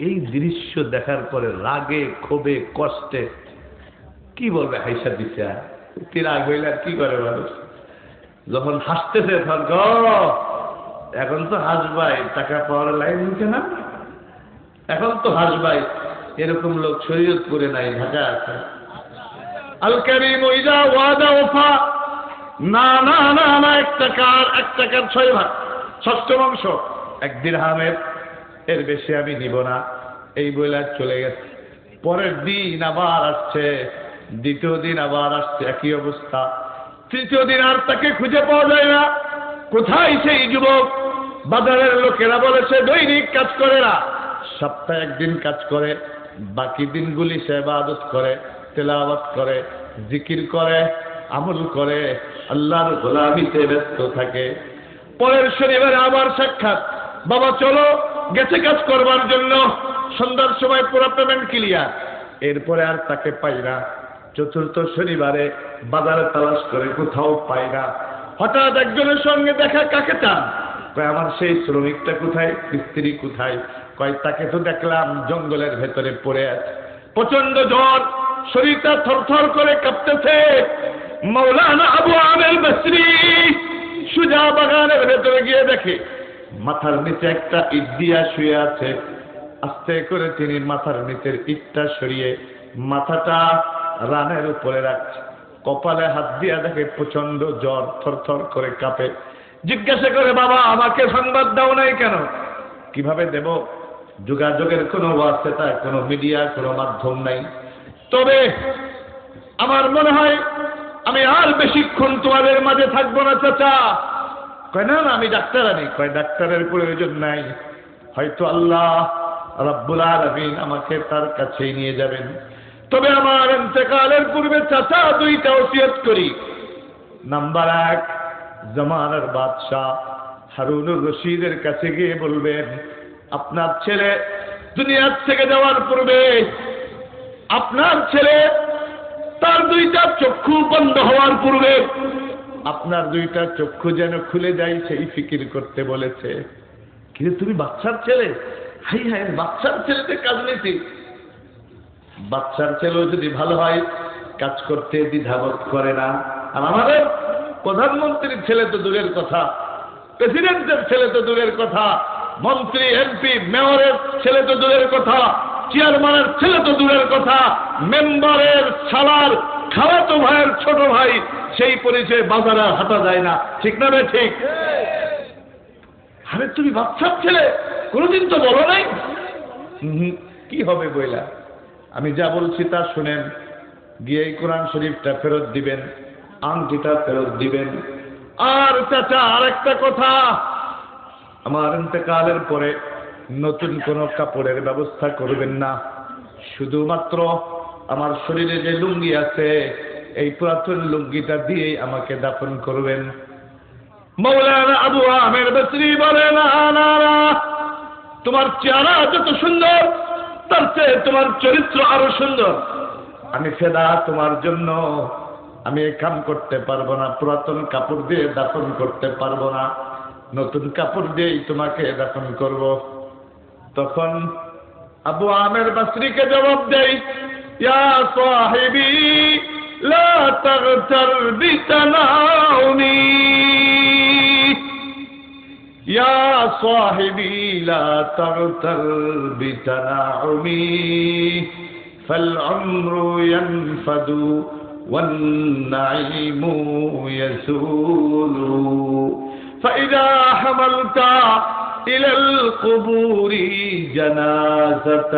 এই দৃশ্য দেখার পরে রাগে ক্ষোভে কষ্টে কি বলবে, হাইসা দিছে। রাগ হইলে আর কি করে মানুষ? যখন হাসতেছে তখন এখন তো হাসবাই, টাকা পাওয়ার লাইন হইছে না, এখন তো হাসবাই। এরকম লোক শরীয়তপুরে নাই, ঢাকা আছে। আল কারীমু ইযা ওয়াদা ওয়াফা, না না না না, 1 টাকার 6 ভাগ, ষষ্ঠমাংশ 1 দিরহামের, এর বেশি আমি নিব না। এই বইলা চলে গেছে। পরের দিন আবার আসছে, দ্বিতীয় দিন আবার আসছে, একই অবস্থা। তৃতীয় দিন আর তাকে খুঁজে পাওয়া যায় না। কোথায় সেই যুবক? বাজারের লোকেরা বলেছে দৈনিক কাজ করে না, সপ্তাহে 1 দিন কাজ করে, বাকি দিনগুলি সে ইবাদত করে, তেলাওয়াত করে, জিকির করে, আমল করে, আল্লাহর গোলামিতে ব্যস্ত থাকে। পরের শনিবারে আবার সাক্ষাৎ, বাবা চলো, গেছে কাজ করবার জন্য। সন্ধ্যার সময় পুরো পেমেন্ট ক্লিয়ার। এরপরে আর তাকে পাই না। চতুর্থ শনিবারে বাজারে তালাশ করে, কোথাও পাই না। হঠাৎ একজনের সঙ্গে দেখা, কাকে চান? কয় আমার সেই শ্রমিকটা কোথায়, স্ত্রী কোথায়? কয় তাকে তো দেখলাম জঙ্গলের ভেতরে পড়ে আছে, প্রচন্ড জ্বর, শরীরটা থরথর করে কাঁপতেছে। মাওলানা আবু আমের বসরি সুজা বাগানের ভেতরে গিয়ে দেখে মাথার নিচে একটা ইট দিয়া শুয়ে আছে। আস্তে করে তিনি মাথার নিচের ইটটা সরিয়ে মাথাটা রানের উপরে রাখছে, কপালে হাত দিয়া দেখে প্রচন্ড জ্বর, থরথর করে কাঁপে। জিজ্ঞাসা করে, বাবা আমাকে সংবাদ দাও নাই কেন? কিভাবে দেব? যোগাযোগের কোনো ওয়াসিতা, কোনো মিডিয়া, কোনো মাধ্যম নাই। তবে আমার মনে হয় আমি আর বেশিক্ষণ তোমাদের মাঝে থাকবো না চাচা। কয় না না, আমি ডাক্তার আনি। কয় ডাক্তারের প্রয়োজন নাই, হয়তো আল্লাহ রাব্বুল আলামিন আমাকে তার কাছেই নিয়ে যাবেন। তবে আমার ইন্তেকালের পূর্বে চাচা দুইটা ওসিয়ত করি। নাম্বার 1, জামানার বাদশাহ হারুনুর রশিদের কাছে গিয়ে বলবেন, আপনার ছেলে দুনিয়ার থেকে যাওয়ার পূর্বে আপনার ছেলে তার দুইটা চক্ষু বন্ধ হওয়ার পূর্বে আপনার দুইটা চক্ষু যেন খুলে যায় সেই ফিকির করতে বলেছে। কিন্তু তুমি বাচ্চার ছেলে, হাই হাই, বাচ্চার ছেলেতে কাজ নিতি। বাচ্চার ছেলেও যদি ভালো হয় কাজ করতে দ্বিধাবোধ করে না। আর আমাদের প্রধানমন্ত্রীর ছেলে তো দূরের কথা, প্রেসিডেন্টের ছেলে তো দূরের কথা, মন্ত্রী এমপি মেয়রের ছেলে তো দূরের কথা, চেয়ারম্যানের ছেলে তো দূরের কথা, মেম্বারের শালার খালাতো ভাইয়ের ছোট ভাই, সেই পরিচয়ে বাজারে হাঁটা যায় না। ঠিক না রে? ঠিক। আরে তুমি বাচ্চার ছেলে, কোনোদিন তো বলো নাই। কি হবে বইলা? আমি যা বলছি তা শুনেন, গিয়ে কোরআন শরীফটা ফেরত দিবেন, আংটিটা ফেরত দিবেন। আর চাচা আরেকটা কথা, আমার ইন্তেকালের পরে নতুন কোন কাপড়ের ব্যবস্থা করবেন না, শুধুমাত্র আমার শরীরে যে লুঙ্গি আছে এই পুরাতন লুঙ্গিটা দিয়েই আমাকে দাফন করবেন। মৌলানা আবু আহমেদ বসরি বলেন, তোমার চেহারা যত সুন্দর তার চেয়ে তোমার চরিত্র আরো সুন্দর। আমি ফেদা তোমার জন্য, আমি এই কাম করতে পারবো না, পুরাতন কাপড় দিয়ে দাফন করতে পারবো না, নতুন কাপড় দিয়েই তোমাকে দাফন করব। তখন আবু আমের বসরিকে জবাব দেই, ইয়া সাহিবি লা তাগতার বিতানাউনি, ইয়া সাহিবি লা তাগতার বিতানাউনি, ফাল উমরু ইয়ানফাদু ওয়ান নাঈমু ইয়াসুলু, فإذا حملت إلى القبور جنازة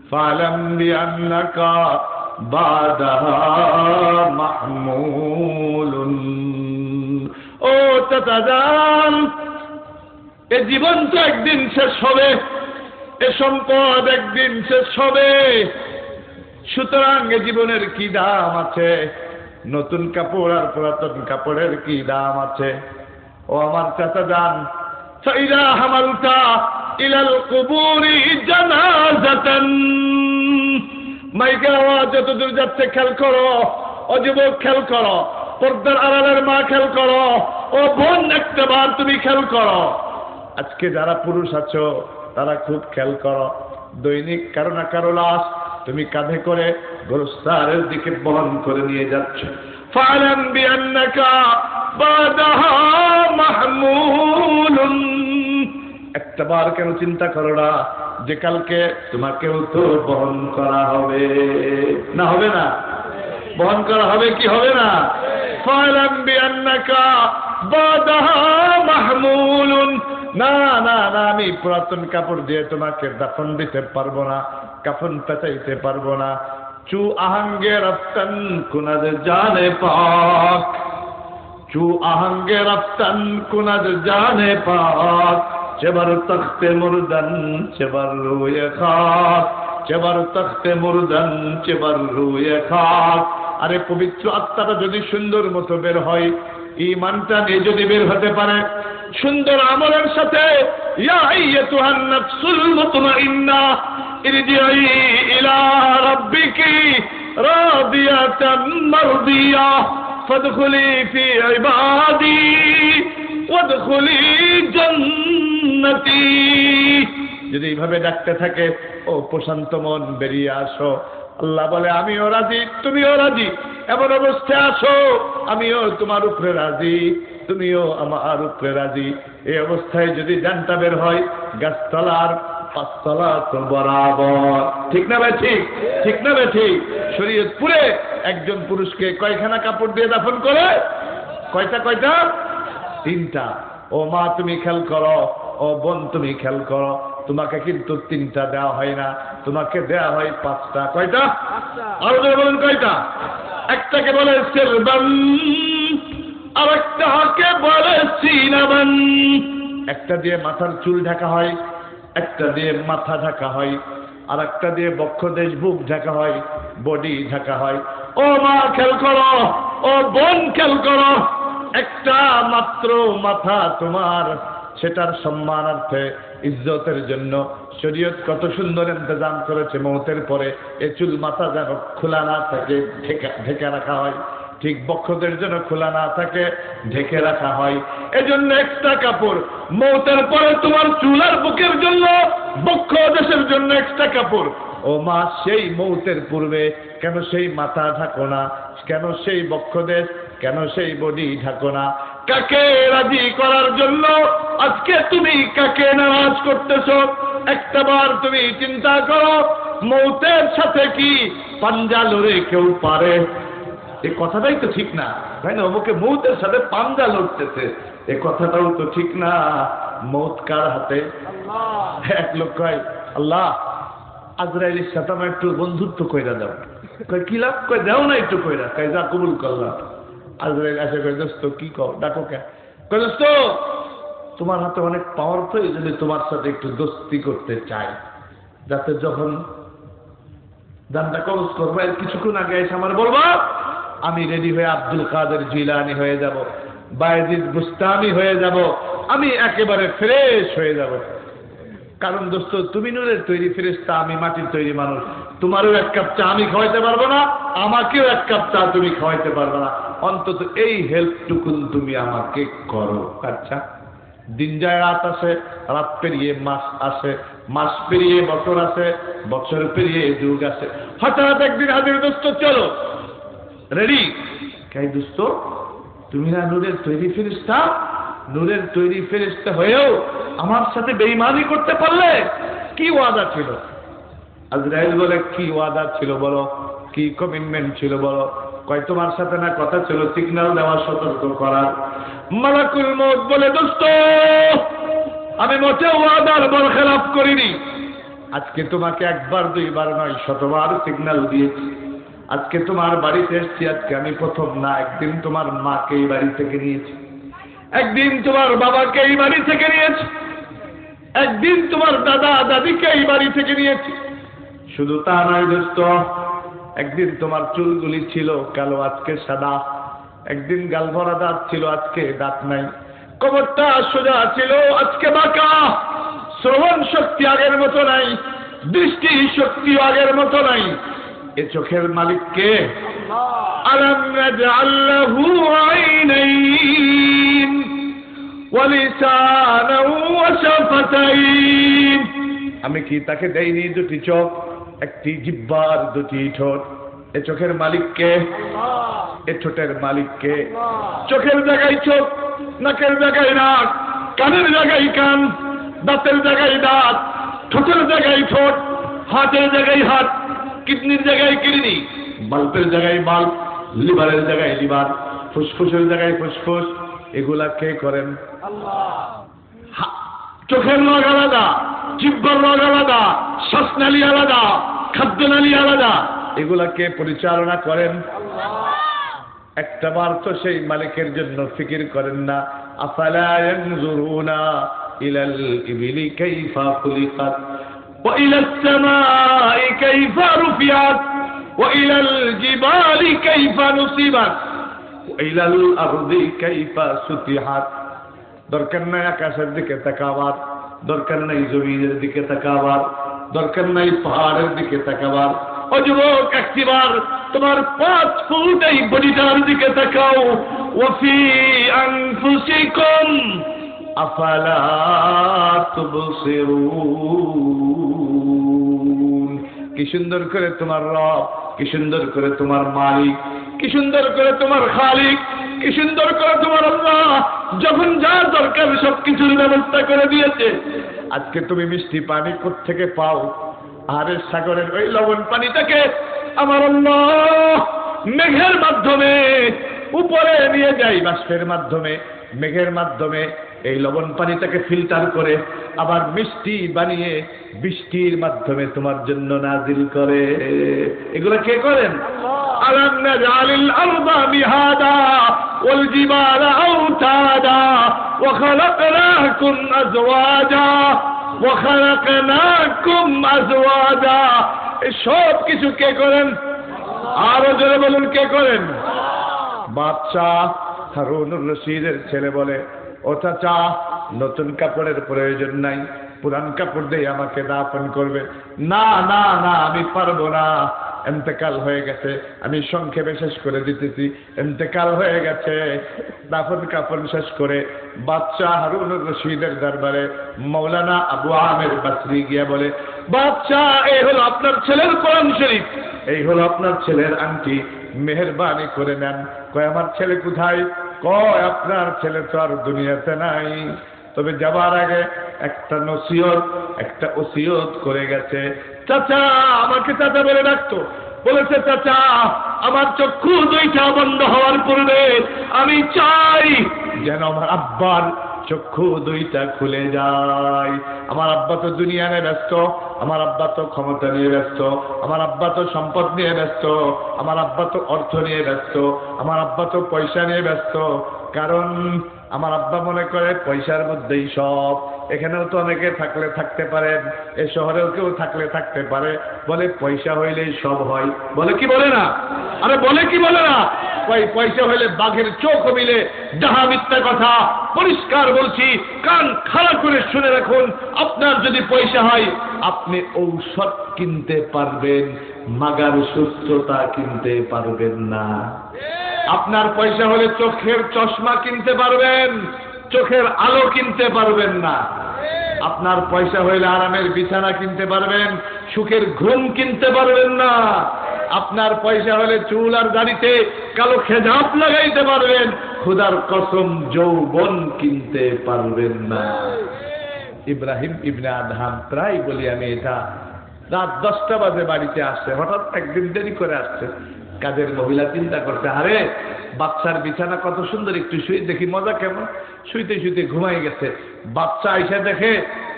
فاعلم بأنك بعدها محمول. ও চাচাজান, এ জীবন তো একদিন শেষ হবে, এ সম্পদ একদিন শেষ হবে, সুতরাং এ জীবনের কি দাম আছে? নতুন কাপড় আর পুরাতন কাপড়ের কি দাম আছে? ও আমার চাচাজান, ফাইদা হামালতা ইলাল কুবুরি জানাজাতান, মাইকের আওয়াজ যতদূর যাচ্ছে খেয়াল করো, ও যুবক খেয়াল করো, পর্দার আড়ালের মা খেয়াল করো, ও বোন একটাবার তুমি খেয়াল করো। আজকে যারা পুরুষ আছো তারা খুব খেয়াল করো, দৈনিক কারো না কারো লাশ তুমি কাঁধে করে গোরস্তারের দিকে বহন করে নিয়ে যাচ্ছ। ফালাম বিআন্নাকা বাদাহা মাহমুলুন, একটাবার কেন চিন্তা করো না যে কালকে তোমাকেও তো বহন করা হবে? না হবে না? বহন করা হবে কি হবে না? ফালাম বিআন্নাকা বাদাহা মাহমুলুন, না না না, আমি পুরাতন কাপড় দিয়ে তোমাকে দাফন দিতে পারবো না, কাফন পেঁচাইতে পারবো না। চু আহাঙ্গে রফতান কুনাদ জানে পাক, চু আহাঙ্গে রফতান কুনাদ জানে পাক, চেবার তখতে মুরদান চেবার রুয়ে খাক, চেবার তখতে মুরদান চেবার রুয়ে খাক। আরে পবিত্র আত্মাটা যদি সুন্দর মতো বের হয়, ঈমানটা নিয়ে যদি বের হতে পারে সুন্দর আমলের সাথে, ইয়া আইয়াতুহান নাফসুল মুতমাইন্না ইরজিই ইলা রাব্বিকি রাদিয়াতান মারদিয়া ফাদখুলি ফি ইবাদি ওয়াদখুলি জান্নাতি। যদি এইভাবে ডাকতে থাকে, ও প্রশান্ত মন বেরিয়ে আসো, আল্লাহ বলে আমিও রাজি তুমিও রাজি, এমন অবস্থায় আসো আমিও তোমার উপরে রাজি তুমিও আমার উপরে রাজি। এই অবস্থায় যদি জানটা বের হয় গাছতলার পাঁচতলা তো বরাবর। ঠিক না ভাই? ঠিক। ঠিক না ভাই? ঠিক। শরীয়তপুরে একজন পুরুষকে কয়খানা কাপড় দিয়ে দাফন করে? কয়টা? 3টা। ও মা তুমি খেয়াল করো, ও বোন তুমি খেয়াল করো, তোমাকে কিন্তু 3টা দেওয়া হয় না, তোমাকে দেওয়া হয় 5টা। কয়টা? আরো বলেন কয়টা? একটাকে বলে সিরবান, আরেকটাকে বলে সিনাবান। একটা দিয়ে মাথার চুল ঢাকা হয়, একটা দিয়ে মাথা ঢাকা হয়, আর একটা দিয়ে বক্ষদেশ বুক ঢাকা হয়, বডি ঢাকা হয়। ও মা খেয়াল করো, ও বোন খেয়াল করো, একটা মাত্র মাথা তোমার, সেটার সম্মানার্থে ইজ্জতের জন্য শরীয়ত কত সুন্দর ইন্তজাম করেছে, মওতের পরে এ চুল মাথা যেন খোলা না থাকে, ঢেকে রাখা হয়। ঠিক বক্ষদের জন্য খোলা না থাকে, ঢেকে রাখা হয়। এজন্য এক্সট্রা কাপড়। মওতের পরে তোমার চুল আর বুকের জন্য, বক্ষ দেশের জন্য এক্সট্রা কাপড়। ও মা, সেই মওতের পূর্বে কেন সেই মাথা ঢাকো না? কেন সেই বক্ষদেশ, কেন সেই বডি ঢাকো না? কাকে রাজি করার জন্য আজকে তুমি কাকে নারাজ করতেছ? একটাবার তুমি চিন্তা করো, মওতের সাথে কি পাঞ্জা লড়ে কেউ পারে? এই কথাটাই তো ঠিক না, তাই না? অমুকে মওতের সাথে পাঞ্জা লড়তেছে, এই কথাটাও তো ঠিক না। মওত কার হাতে? এক লোক কয়, আল্লাহ আজরাইলের সাথে আমার একটু বন্ধুত্ব কইরা দাও। কয় কি লাভ? কয় দাও না একটু কইরা। কয় যা কবুল করলাম। আজরাইল আসে, কয় দোস্ত কি কও, ডাকো কে? কয় দোস্ত তোমার হাতে অনেক পাওয়ার, তো এই জন্য তোমার সাথে একটু দোস্তি করতে চাই, যাতে যখন জানটা কবজ করবো এর কিছুক্ষণ আগে এসে আমার বলবা, আমি রেডি হয়ে আব্দুল কাদের জিলানি হয়ে যাব, বায়েজিদ বুস্তামি হয়ে যাব, আমি একেবারে ফ্রেশ হয়ে যাব। কারণ দোস্ত তুমি নূরের তৈরি ফেরেশতা, আমি মাটির তৈরি মানুষ। তোমারও এক কাপ চা আমি খাওয়াইতে পারবো না, আমাকেও এক কাপ চা তুমি খাওয়াইতে পারবে না। অন্তত এই হেল্পটুকুন তুমি আমাকে করো। আচ্ছা, দিন যায় রাত আসে, রাত পেরিয়ে মাস আসে, মাস পেরিয়ে বছর আসে, বছর পেরিয়ে যুগ আসে। হঠাৎ একদিন হাজির, দোস্ত চলো, রেডি? কাই দোস্ত, তুমি না নূরের তৈরি ফেরেশতা? নূরের তৈরি ফেরেশতা হয়েও আমার সাথে বেঈমানি করতে পারলে? কি ওয়াদা ছিল? আজরাইল বলে, কি ওয়াদা ছিল বলো, কি কমিটমেন্ট ছিল বলো? কয় তোমার সাথে না কথা ছিল সিগন্যাল দেওয়া, সতর্ক করার। মালাকুল মউত বলে, দোস্ত আমি মোটেও ওয়াদার বরখেলাপ করিনি। আজকে তোমাকে একবার দুইবার নয়, শতবার সিগন্যাল দিয়েছি। আজকে তোমার বাড়িতে এসেছি, আজকে আমি প্রথম না, একদিন তোমার মাকে এই বাড়ি থেকে নিয়েছি, একদিন তোমার বাবাকে এই বাড়ি থেকে নিয়েছি, একদিন তোমার দাদা দাদিকে এই বাড়ি থেকে নিয়েছি। শুধু তা নয় দোস্ত, একদিন তোমার চুলগুলি ছিল কালো, আজকে সাদা। একদিন গাল ভরা দাঁত ছিল, আজকে দাঁত নাই। কবরটা সোজা ছিল, আজকে বাঁকা। শ্রবণ শক্তি আগের মতো নাই, দৃষ্টি শক্তি আগের মতো নাই। এ চোখের মালিক কে? আলাম নাজআল লাহু আইনাইন ওয়া লিসানান ওয়া শাফাতাইন। আমি কি তাকে দেইনি দুটি চোখ, একটি জিহ্বার, দুটি ঠোঁট? এ চোখের মালিক কে? এ ঠোঁটের মালিক কে? চোখের জায়গায় চোখ, নাকের জায়গায় নাক, কানের জায়গায় কান, দাঁতের জায়গায় দাঁত, ঠোঁটের জায়গায় ঠোঁট, হাতের জায়গায় হাত, কিডনির জায়গায় কিডনি, বাল্বের জায়গায় বাল্ব, লিভারের জায়গায় লিভার, ফুসফুসের জায়গায় ফুসফুস। এগুলা কে করেন? চোখের নখ আলাদা, জিহ্বার নখ আলাদা, শ্বাসনালী আলাদা, খাদ্যনালী আলাদা। এগুলা কে পরিচালনা করেন? একটাবার তো সেই মালিকের জন্য ফিকির করেন না? আফালা ইয়ানজুরুনা ইলাল ইবিলি কাইফা খুলিকাত ওয়া ইলাস সামাই কাইফা রুফিআত ওয়া ইলাল জিবালি কাইফা নুসিবাত ওয়া ইলাল আরদি কাইফা সুতিহাত। দরকার নাই আকাশের দিকে তাকাবার, দরকার নাই জমিনের দিকে তাকাবার, দরকার নাই পাহাড়ের দিকে তাকাবার। ও যুবক, একটিবার তোমার 5 ফুট এই বডিটার দিকে তাকাও। ওয়াফি আনফুসিকুম আফালা তুবসিরুন। কি সুন্দর করে তোমার রব, কি সুন্দর করে তোমার মালিক, কি সুন্দর করে তোমার খালিক, কি সুন্দর করে তোমার আল্লাহ যখন যা দরকার সবকিছুর ব্যবস্থা করে দিয়েছে। আজকে তুমি মিষ্টি পানি কোত্থেকে পাও? আরে সাগরের ওই লবণ পানিটাকে আমার আল্লাহ মেঘের মাধ্যমে উপরে নিয়ে যায়, বাষ্পের মাধ্যমে, মেঘের মাধ্যমে এই লবণ পানিটাকে ফিল্টার করে আবার মিষ্টি বানিয়ে বৃষ্টির মাধ্যমে তোমার জন্য নাজিল করে। এগুলো কে করেন? আলাম নাজআলিল আরদা মিহাদা ওয়াল জিবালা আওতাদা ওয়া খালাকনাকুম আজওয়াজা ওয়া খালাকনাকুম আজওয়াজা। এই সব কিছু কে করেন? আরো জোরে বলুন, কে করেন? বাদশাহ হারুনুর রশিদের ছেলে বলে, ও চাচা, নতুন কাপড়ের প্রয়োজন নাই, পুরান কাপড় দিয়ে আমাকে দাফন করবে। না না না, আমি পারবো না, ইন্তেকাল হয়ে গেছে। আমি সংক্ষেপে শেষ করে দিতেছি, ইন্তেকাল হয়ে গেছে। দাফন কাফন শেষ করে বাদশাহ হারুনুর রশিদের দরবারে মাওলানা আবু আমের বসরি গিয়া বলে, বাদশাহ, এই হলো আপনার ছেলের কোরআন শরীফ, এই হলো আপনার ছেলের আংটি, মেহেরবানি করে নেন। কয়, আমার ছেলে কোথায়? কয়, আপনার ছেলে তো আর দুনিয়াতে নাই, তবে যাবার আগে একটা নসিহত, একটা ওসিয়ত করে গেছে। চাচা, আমাকে চাচা বলে ডাকতো, বলেছে, চাচা, আমার চক্ষু দুইটা বন্ধ হওয়ার পূর্বে আমি চাই যেন আমার আব্বার চক্ষু দুইটা খুলে যায়। আমার আব্বা তো দুনিয়া নিয়ে ব্যস্ত, আমার আব্বা তো ক্ষমতা নিয়ে ব্যস্ত, আমার আব্বা তো সম্পদ নিয়ে ব্যস্ত, আমার আব্বা তো অর্থ নিয়ে ব্যস্ত, আমার আব্বা তো পয়সা নিয়ে ব্যস্ত। কারণ আমার আব্বা মনে করে পয়সার মধ্যেই সব। এখানেও তো অনেকে থাকলে থাকতে পারেন, এ শহরেও কেউ থাকলে থাকতে পারে, বলে পয়সা হইলেই সব হয়। বলে কি বলে না? আরে বলে কি বলে না? পয়সা হইলে বাঘের চোখ মিলে, যাহা মিথ্যা কথা। পরিষ্কার বলছি, কান খাড়া করে শুনে রাখুন, আপনার যদি পয়সা হয় আপনি ঔষধ কিনতে পারবেন, মাগার সুস্থতা কিনতে পারবেন না। আপনার পয়সা হলে চোখের চশমা কিনতে পারবেন, চোখের আলো কিনতে পারবেন না। আপনার পয়সা হইলে আরামের বিছানা কিনতে পারবেন, সুখের ঘুম কিনতে পারবেন না। আপনার পয়সা হলে চুল আর দাড়িতে কালো খেজাব লাগাইতে পারবেন, খোদার কসম যৌবন কিনতে পারবেন না। ইব্রাহিম ইবনে আদহাম, প্রায় বলি আমি এটা, রাত 10টা বাজে বাড়িতে আসছে, হঠাৎ একদিন দেরি করে আসছে। কাজের মহিলা চিন্তা করছে, আরে বাচ্চার বিছানা কত সুন্দর, একটু শুয়ে দেখি মজা কেমন। শুইতে শুইতে ঘুমাই গেছে। বাচ্চা এসে দেখে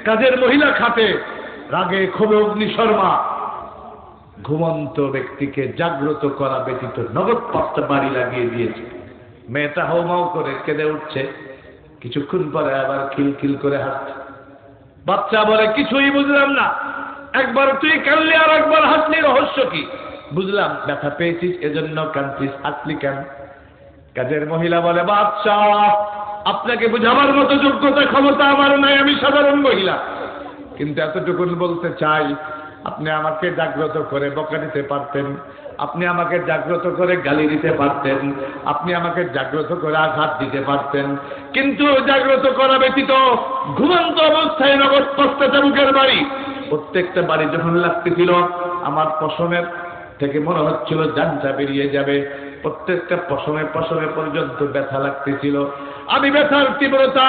কাজের মহিলা খাটে, রাগে ক্ষোভে অগ্নিশর্মা। ঘুমন্ত ব্যক্তিকে জাগ্রত করা ব্যতীত নগদ 5টা বাড়ি লাগিয়ে দিয়েছে। মেয়েটা হাউমাউ করে কেঁদে উঠছে, কিছুক্ষণ পরে আবার খিলখিল করে হাসছে। বাচ্চা বলে, কিছুই বুঝলাম না, একবার তুই কাঁদলি আর একবার হাসলি, রহস্য কি? বুঝলাম, ব্যথা পেয়েছিস এজন্য কাঁদছিস, হাসলি কেন? কাজের মহিলা বলে, বাদশাহ, আপনাকে বুঝাবার মতো যোগ্যতা ক্ষমতা আমার নাই, আমি সাধারণ মহিলা, কিন্তু এতটুকুন বলতে চাই, আপনি আমাকে জাগ্রত করে বকা দিতে পারতেন, আপনি আমাকে জাগ্রত করে গালি দিতে পারতেন, আপনি আমাকে জাগ্রত করে আঘাত দিতে পারতেন, কিন্তু জাগ্রত করা ব্যতীত ঘুমন্ত অবস্থায় নগদ 5টা চাবুকের বাড়ি। প্রত্যেকটা বাড়ি যখন লাগতেছিল, আমার পশমের থেকে মনে হচ্ছিল জানটা বেরিয়ে যাবে। প্রত্যেকটা পশমে পশমে পর্যন্ত ব্যথা লাগতেছিল। আমি ব্যথার তীব্রতা,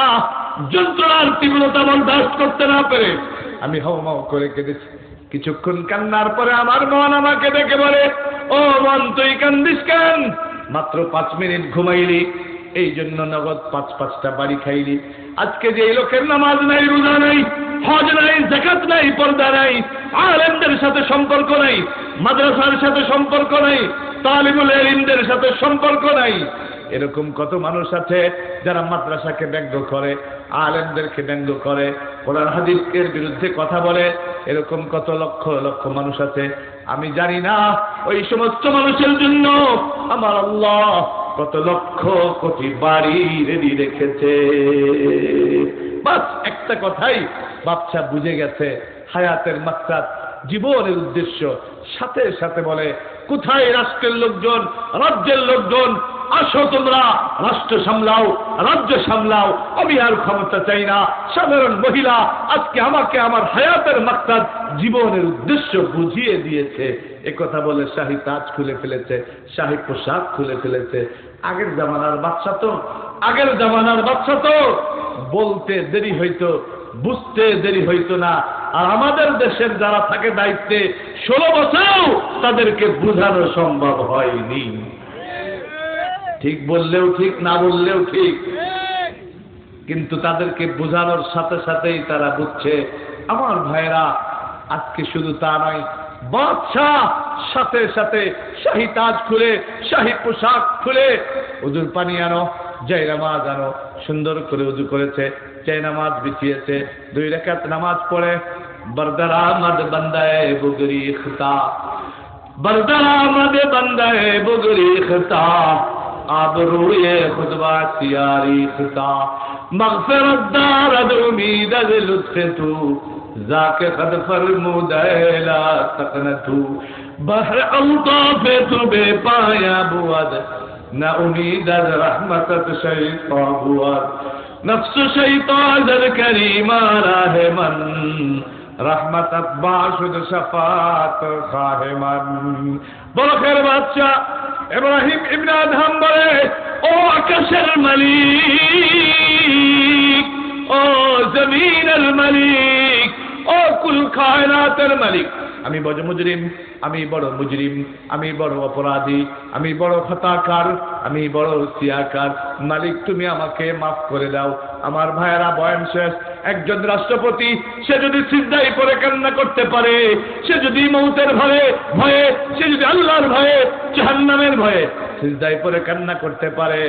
যন্ত্রণার তীব্রতা বরদাস্ত করতে না পেরে আমি হাউমাউ করে কেঁদেছি। কিছুক্ষণ কান্নার পরে আমার মন আমাকে ডেকে বলে, ও মন, তুই কান্দিস কেন? মাত্র 5 মিনিট ঘুমাইলি, এই জন্য নগদ 5টা বাড়ি খাইলি। আজকে যে লোকের নামাজ নাই, রোজা নাই, হজ নাই, যাকাত নাই, পর্দা নাই, আলেমদের সাথে সম্পর্ক নাই, মাদ্রাসার সাথে সম্পর্ক নাই, তালিবুল ইলমদের সাথে সম্পর্ক নাই, এরকম কত মানুষ আছে যারা মাদ্রাসাকে ব্যঙ্গ করে, আলেমদেরকে ব্যঙ্গ করে, কোরআন হাদিসের বিরুদ্ধে কথা বলে, এরকম কত লক্ষ লক্ষ মানুষ আছে। আমি জানি না ওই সমস্ত মানুষের জন্য আমার আল্লাহ কত লক্ষ কোটি বাড়ি রেডি রেখেছে। বাস একটা কথাই বাদশা বুঝে গেছে, হায়াতের মাকসাদ, জীবনের উদ্দেশ্য। সাথে সাথে বলে, কোথায় রাষ্ট্রের লোকজন, রাজ্যের লোকজন, আসো তোমরা রাষ্ট্র সামলাও, রাজ্য সামলাও, আমি আর ক্ষমতা চাই না। সাধারণ মহিলা আজকে আমাকে আমার হায়াতের মাকসাদ, জীবনের উদ্দেশ্য বুঝিয়ে দিয়েছে। একথা বলে শাহী তাজ খুলে ফেলেছে, শাহী পোশাক খুলে ফেলেছে। আগের জামানার বাচ্চা তো বলতে দেরি হইতো, বুঝতে দেরি হইতো না। আর আমাদের দেশের যারা থাকে দায়িত্বে 16 বছরেও তাদেরকে বোঝানো সম্ভব হয়নি। ঠিক বললেও ঠিক, না বললেও ঠিক, কিন্তু তাদেরকে বোঝানোর সাথে সাথেই তারা বুঝছে। আমার ভাইরা, আজকে শুধু তা নয়, বাদশাহ সাথে সাথে শাহী তাজ খুলে, শাহী পোশাক খুলে, হুজুর পানি আনো, জয় নামাজ আনো। সুন্দর করে উযু করেছে, জয় নামাজ বিছিয়েছে, 2 রাকাত নামাজ পড়ে বরদার আহমদ বান্দায়ে বুগরি খতা, বরদার আহমদ বান্দায়ে বুগরি খতা, আবরুয়ে খুদবা সিয়ারি খতা, মগফিরত দারদ উম্মীদ আজ লুৎফে তু, যাকে কদ ফরমুদাইলা তকনতু, বহর আলতাফে তু বে পায়া বুয়াদ, না উম্মীদ আজ রহমতত শৈতা বুয়াদ, নফস শৈতা ਦਰ করিমা রাহে মন, রহমতত বাশুদ শফাত খাহে মন। বড় খের বাদশা ইব্রাহিম ইবনে আদহাম বলে, ও আকাশের মালিক, ও জমিনের মালিক, ও কুল কায়নাতের মালিক, আমি বড় মুজরিম, আমি বড় মুজরিম, আমি বড় অপরাধী, আমি বড় খতাকার, আমি বড় সিয়াকার। মালিক তুমি আমাকে মাফ করে দাও। আমার ভাইয়েরা বয়ান শেষ। একজন রাষ্ট্রপতি সে যদি সিজদায় পড়ে কান্না করতে পারে, সে যদি মৌতের ভয়ে ভয়ে, সে যদি আল্লাহর ভয়ে, জাহান্নামের ভয়ে সিজদায় পড়ে কান্না করতে পারে,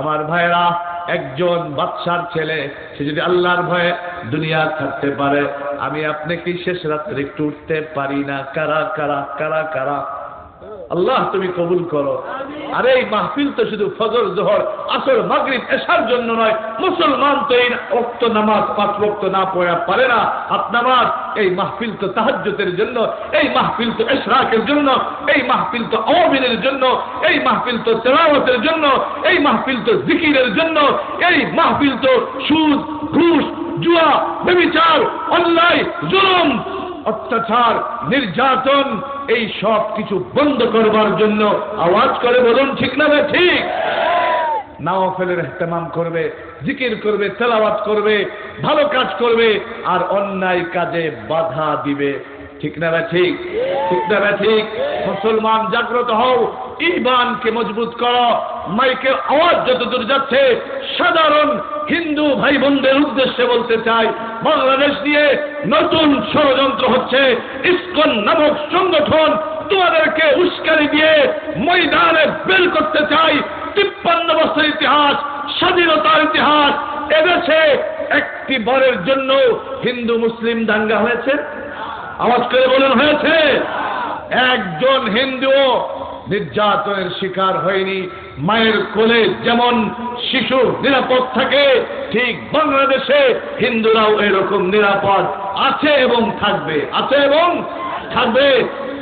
আমার ভাইয়েরা একজন বাদশার ছেলে সে যদি আল্লাহর ভয়ে দুনিয়া থাকতে পারে, আমি আপনি কি শেষ রাত্রে একটু উঠতে পারি না? কারা কারা কারা কারা? আল্লাহ তুমি কবুল করো। আরে এই মাহফিল তো শুধু ফজর, জোহর, আসর, মাগরিব, এশার জন্য নয়। মুসলমান তো এই ওয়াক্ত নামাজ 5 ওয়াক্ত না পড়া পারে না। হাত নামাজ, এই মাহফিল তো তাহাজ্জুদের জন্য, এই মাহফিল তো ইশরাকের জন্য, এই মাহফিল তো আওয়ামিনের জন্য, এই মাহফিল তো তেলাওয়াতের জন্য, এই মাহফিল তো জিকিরের জন্য, এই মাহফিল তো সুদ, ঘুষ, জুয়া, ব্যভিচার, অন্যায়, জুলুম, অত্যাচার, নির্যাতন, এই সব কিছু বন্ধ করবার জন্য। আওয়াজ করে বলুন ঠিক না ঠিক? নওয়াফেলের ইহতিমাম করবে, জিকির করবে, তেলাওয়াত করবে, ভালো কাজ করবে, আর অন্যায় কাজে বাধা দিবে। ঠিক না ঠিক? ঠিক না ঠিক? মুসলমান জাগ্রত হও, ঈমানকে মজবুত করো। মাইকের আওয়াজ যতদূর যাচ্ছে, সাধারণ হিন্দু ভাই বোনদের উদ্দেশ্যে বলতে চাই, বাংলাদেশ নিয়ে নতুন ষড়যন্ত্র হচ্ছে। ইসকন নামক সংগঠন তোমাদেরকে উস্কানি দিয়ে ময়দানে বের করতে চাই। 53 বছর ইতিহাস, স্বাধীনতার ইতিহাস, এদেশে একটি বারের জন্য হিন্দু মুসলিম দাঙ্গা হয়েছে? আওয়াজ করে বলুন হয়েছে? একজন হিন্দুও নির্যাতনের শিকার হয়নি। মায়ের কোলে যেমন শিশু নিরাপদ থাকে, ঠিক বাংলাদেশে হিন্দুরাও এরকম নিরাপদ আছে এবং থাকবে, আছে এবং থাকবে।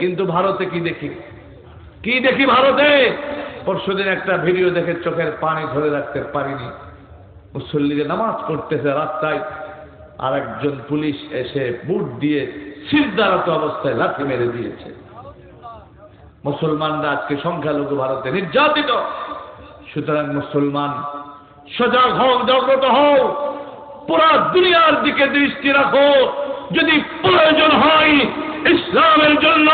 কিন্তু ভারতে কি দেখি? কি দেখি ভারতে? পরশুদিন একটা ভিডিও দেখে চোখের পানি ধরে রাখতে পারিনি। মুসল্লিরা নামাজ পড়তেছে রাস্তায়, আর একজন পুলিশ এসে বুট দিয়ে সিজদারত অবস্থায় লাথি মেরে দিয়েছে। মুসলমানরা আজকে সংখ্যালঘু ভারতে নির্যাতিত। সুতরাং মুসলমান সজাগ হও, জাগ্রত হও, পুরা দুনিয়ার দিকে দৃষ্টি রাখো। যদি প্রয়োজন হয় ইসলামের জন্য,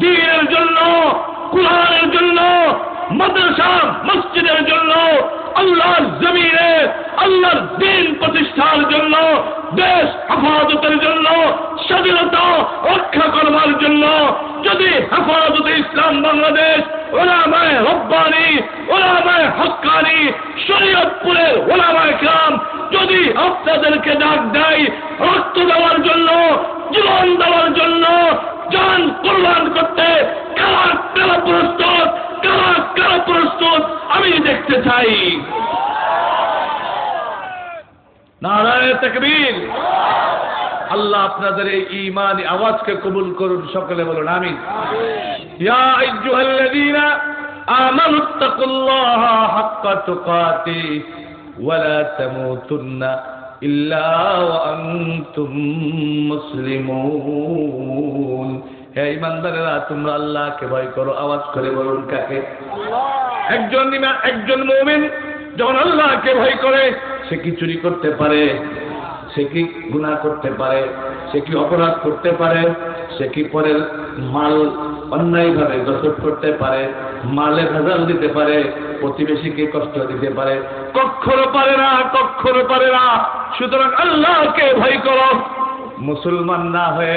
দ্বীনের জন্য, কুরআনের জন্য, মাদ্রাসা মসজিদের জন্য, আল্লাহর জমিনে আল্লাহর দ্বীন প্রতিষ্ঠার জন্য, দেশ হেফাজতের জন্য, স্বাধীনতা রক্ষা করবার জন্য, যদি হেফাজতে ইসলাম বাংলাদেশ, উলামায়ে রব্বানী, উলামায়ে হক্কানী, শরীয়তপুরের উলামায়ে কেরাম যদি আপনাদেরকে ডাক দেয় রক্ত দেওয়ার জন্য, জীবন দেওয়ার জন্য, জান কুরবান করতে, কারা কারা প্রস্তুত, কারা কারা প্রস্তুত আমি দেখতে চাই। নারায়ে তাকবীর। আল্লাহ আপনাদের এই ঈমানি আওয়াজকে কবুল করুন। সকলে বলুন আমিন। ইয়া আইয়ুহাল্লাযীনা আমানুত্তাকুল্লাহা হাক্কা তুকাতিহি ওয়া লা তামুতুন্না ইল্লা ওয়া আনতুম মুসলিমুন। হে ঈমানদারেরা, তোমরা আল্লাহকে ভয় করো। আওয়াজ করে বলুন কাকে? একজন মুমিন যখন আল্লাহকে ভয় করে, সে কি চুরি করতে পারে? সে কি গুনাহ করতে পারে? সে কি অপরাধ করতে পারে? সে কি পরের মাল অন্যায়ভাবে দখল করতে পারে? মালে ভেজাল দিতে পারে? প্রতিবেশীকে কষ্ট দিতে পারে? কখনো পারে না, কখনো পারে না। সুতরাং আল্লাহকে ভয় করো। মুসলমান না হয়ে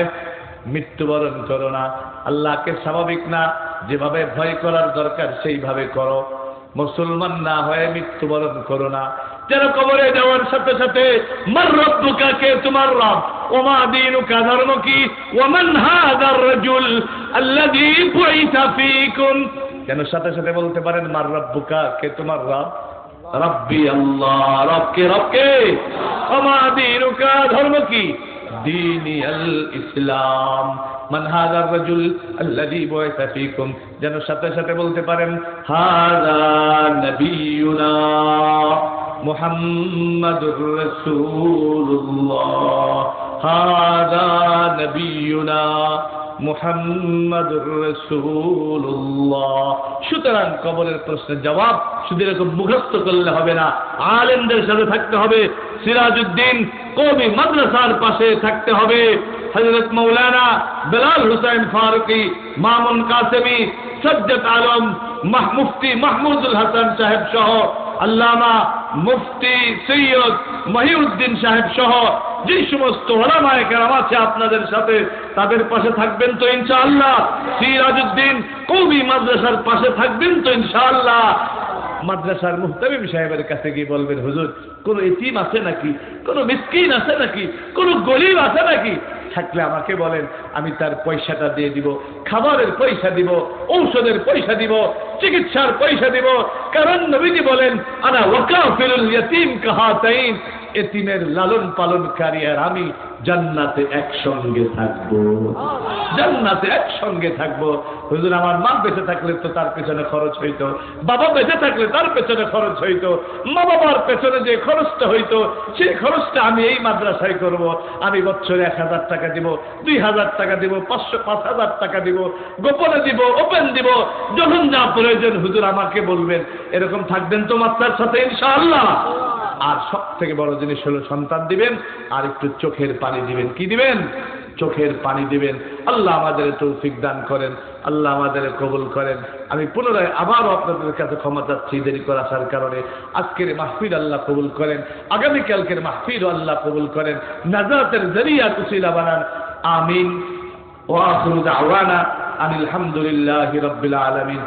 মৃত্যুবরণ করো না। আল্লাহকে স্বাভাবিক না, যেভাবে ভয় করার দরকার সেইভাবে করো। মুসলমান না হয়ে মৃত্যুবরণ করো না। যেন কবরে যাওয়ার সাথে সাথে মার রব্বুকা, কে তোমার রব, ওমা দীনুকা, ধর্ম কি, ওয়ামান হাযার রাজুল আল্লাযী বুইসা ফীকুম, যেন সাথে সাথে বলতে পারেন মার রব্বুকা, কে তোমার রব, রব্বি আল্লাহ, রবকে রবকে, ওমা দীনুকা, ধর্ম কি, দীনি আল ইসলাম, মান হাযার রাজুল আল্লাযী বুইসা ফীকুম, যেন সাথে সাথে বলতে পারেন হাযা নবিয়ুনা মুহাম্মাদুর রাসূলুল্লাহ, হাযা নবিয়ুনা মুহাম্মাদুর রাসূলুল্লাহ। সুতরাং কবরের প্রশ্নের জবাব শুধু এরকম মুখস্থ করলে হবে না, আলেমদের সাথে থাকতে হবে। সিরাজউদ্দিন কওমি মাদ্রাসার পাশে থাকতে হবে। হযরত মাওলানা বেলাল হুসাইন ফারুকী, মামুন কাসেমী, সাজ্জাদ আলম, মুফতি মাহমুদুল হাসান সাহেব সহ, আল্লামা মুফতি সৈয়দ মহিউদ্দিন সাহেব সহ যে সমস্ত ওলামায়ে কেরাম আছে আপনাদের সাথে, তাদের পাশে থাকবেন তো ইনশাআল্লাহ। সিরাজউদ্দিন কওমি মাদ্রাসার পাশে থাকবেন তো ইনশাআল্লাহ। মাদ্রাসার মুহতামিম সাহেবের কাছে গিয়ে বলবেন, হুজুর কোন এতিম আছে নাকি, কোন মিসকিন আছে নাকি, কোন গরিব আছে নাকি, থাকলে আমাকে বলেন, আমি তার পয়সাটা দিয়ে দিব, খাবারের পয়সা দিব, ঔষধের পয়সা দিব, চিকিৎসার পয়সা দিব। কারণ নবীজি বলেন, আনা ওয়াকাফিলুল ইয়াতীম কাহাতাইন, এতিমের লালন পালনকারী আর আমি জান্নাতে একসঙ্গে থাকবো, জান্নাতে একসঙ্গে থাকবো। হুজুর আমার মা বেঁচে থাকলে তো তার পেছনে খরচ হইতো, বাবা বেঁচে থাকলে তার পেছনে খরচ হইতো, মা বাবার পেছনে যে খরচটা হইতো সেই খরচটা আমি এই মাদ্রাসায় করব। আমি বছরে 1000 টাকা দিব, 2000 টাকা দিব, 5,000 টাকা দিব, গোপনে দিব, ওপেন দিব, যখন যা প্রয়োজন হুজুর আমাকে বলবেন। এরকম থাকবেন তো মাদ্রাসার সাথে ইনশাআল্লাহ। আর সব থেকে বড় জিনিস হলো সন্তান দিবেন আর একটু চোখের পানি দিবেন। কি দিবেন? চোখের পানি দিবেন। আল্লাহ আমাদের তৌফিক দান করেন, আল্লাহ আমাদের কবুল করেন। আমি পুনরায় আবারও আপনাদের কাছে ক্ষমা চাচ্ছি দেরি করে আসার কারণে। আজকের মাহফিল আল্লাহ কবুল করেন, আগামীকালকের মাহফিল আল্লাহ কবুল করেন, নাজাতের জরিয়া উসিলা বানান। আমিন। ওয়া আখিরু দাওয়ানা আনিল হামদুলিল্লাহি রাব্বিল আলামিন।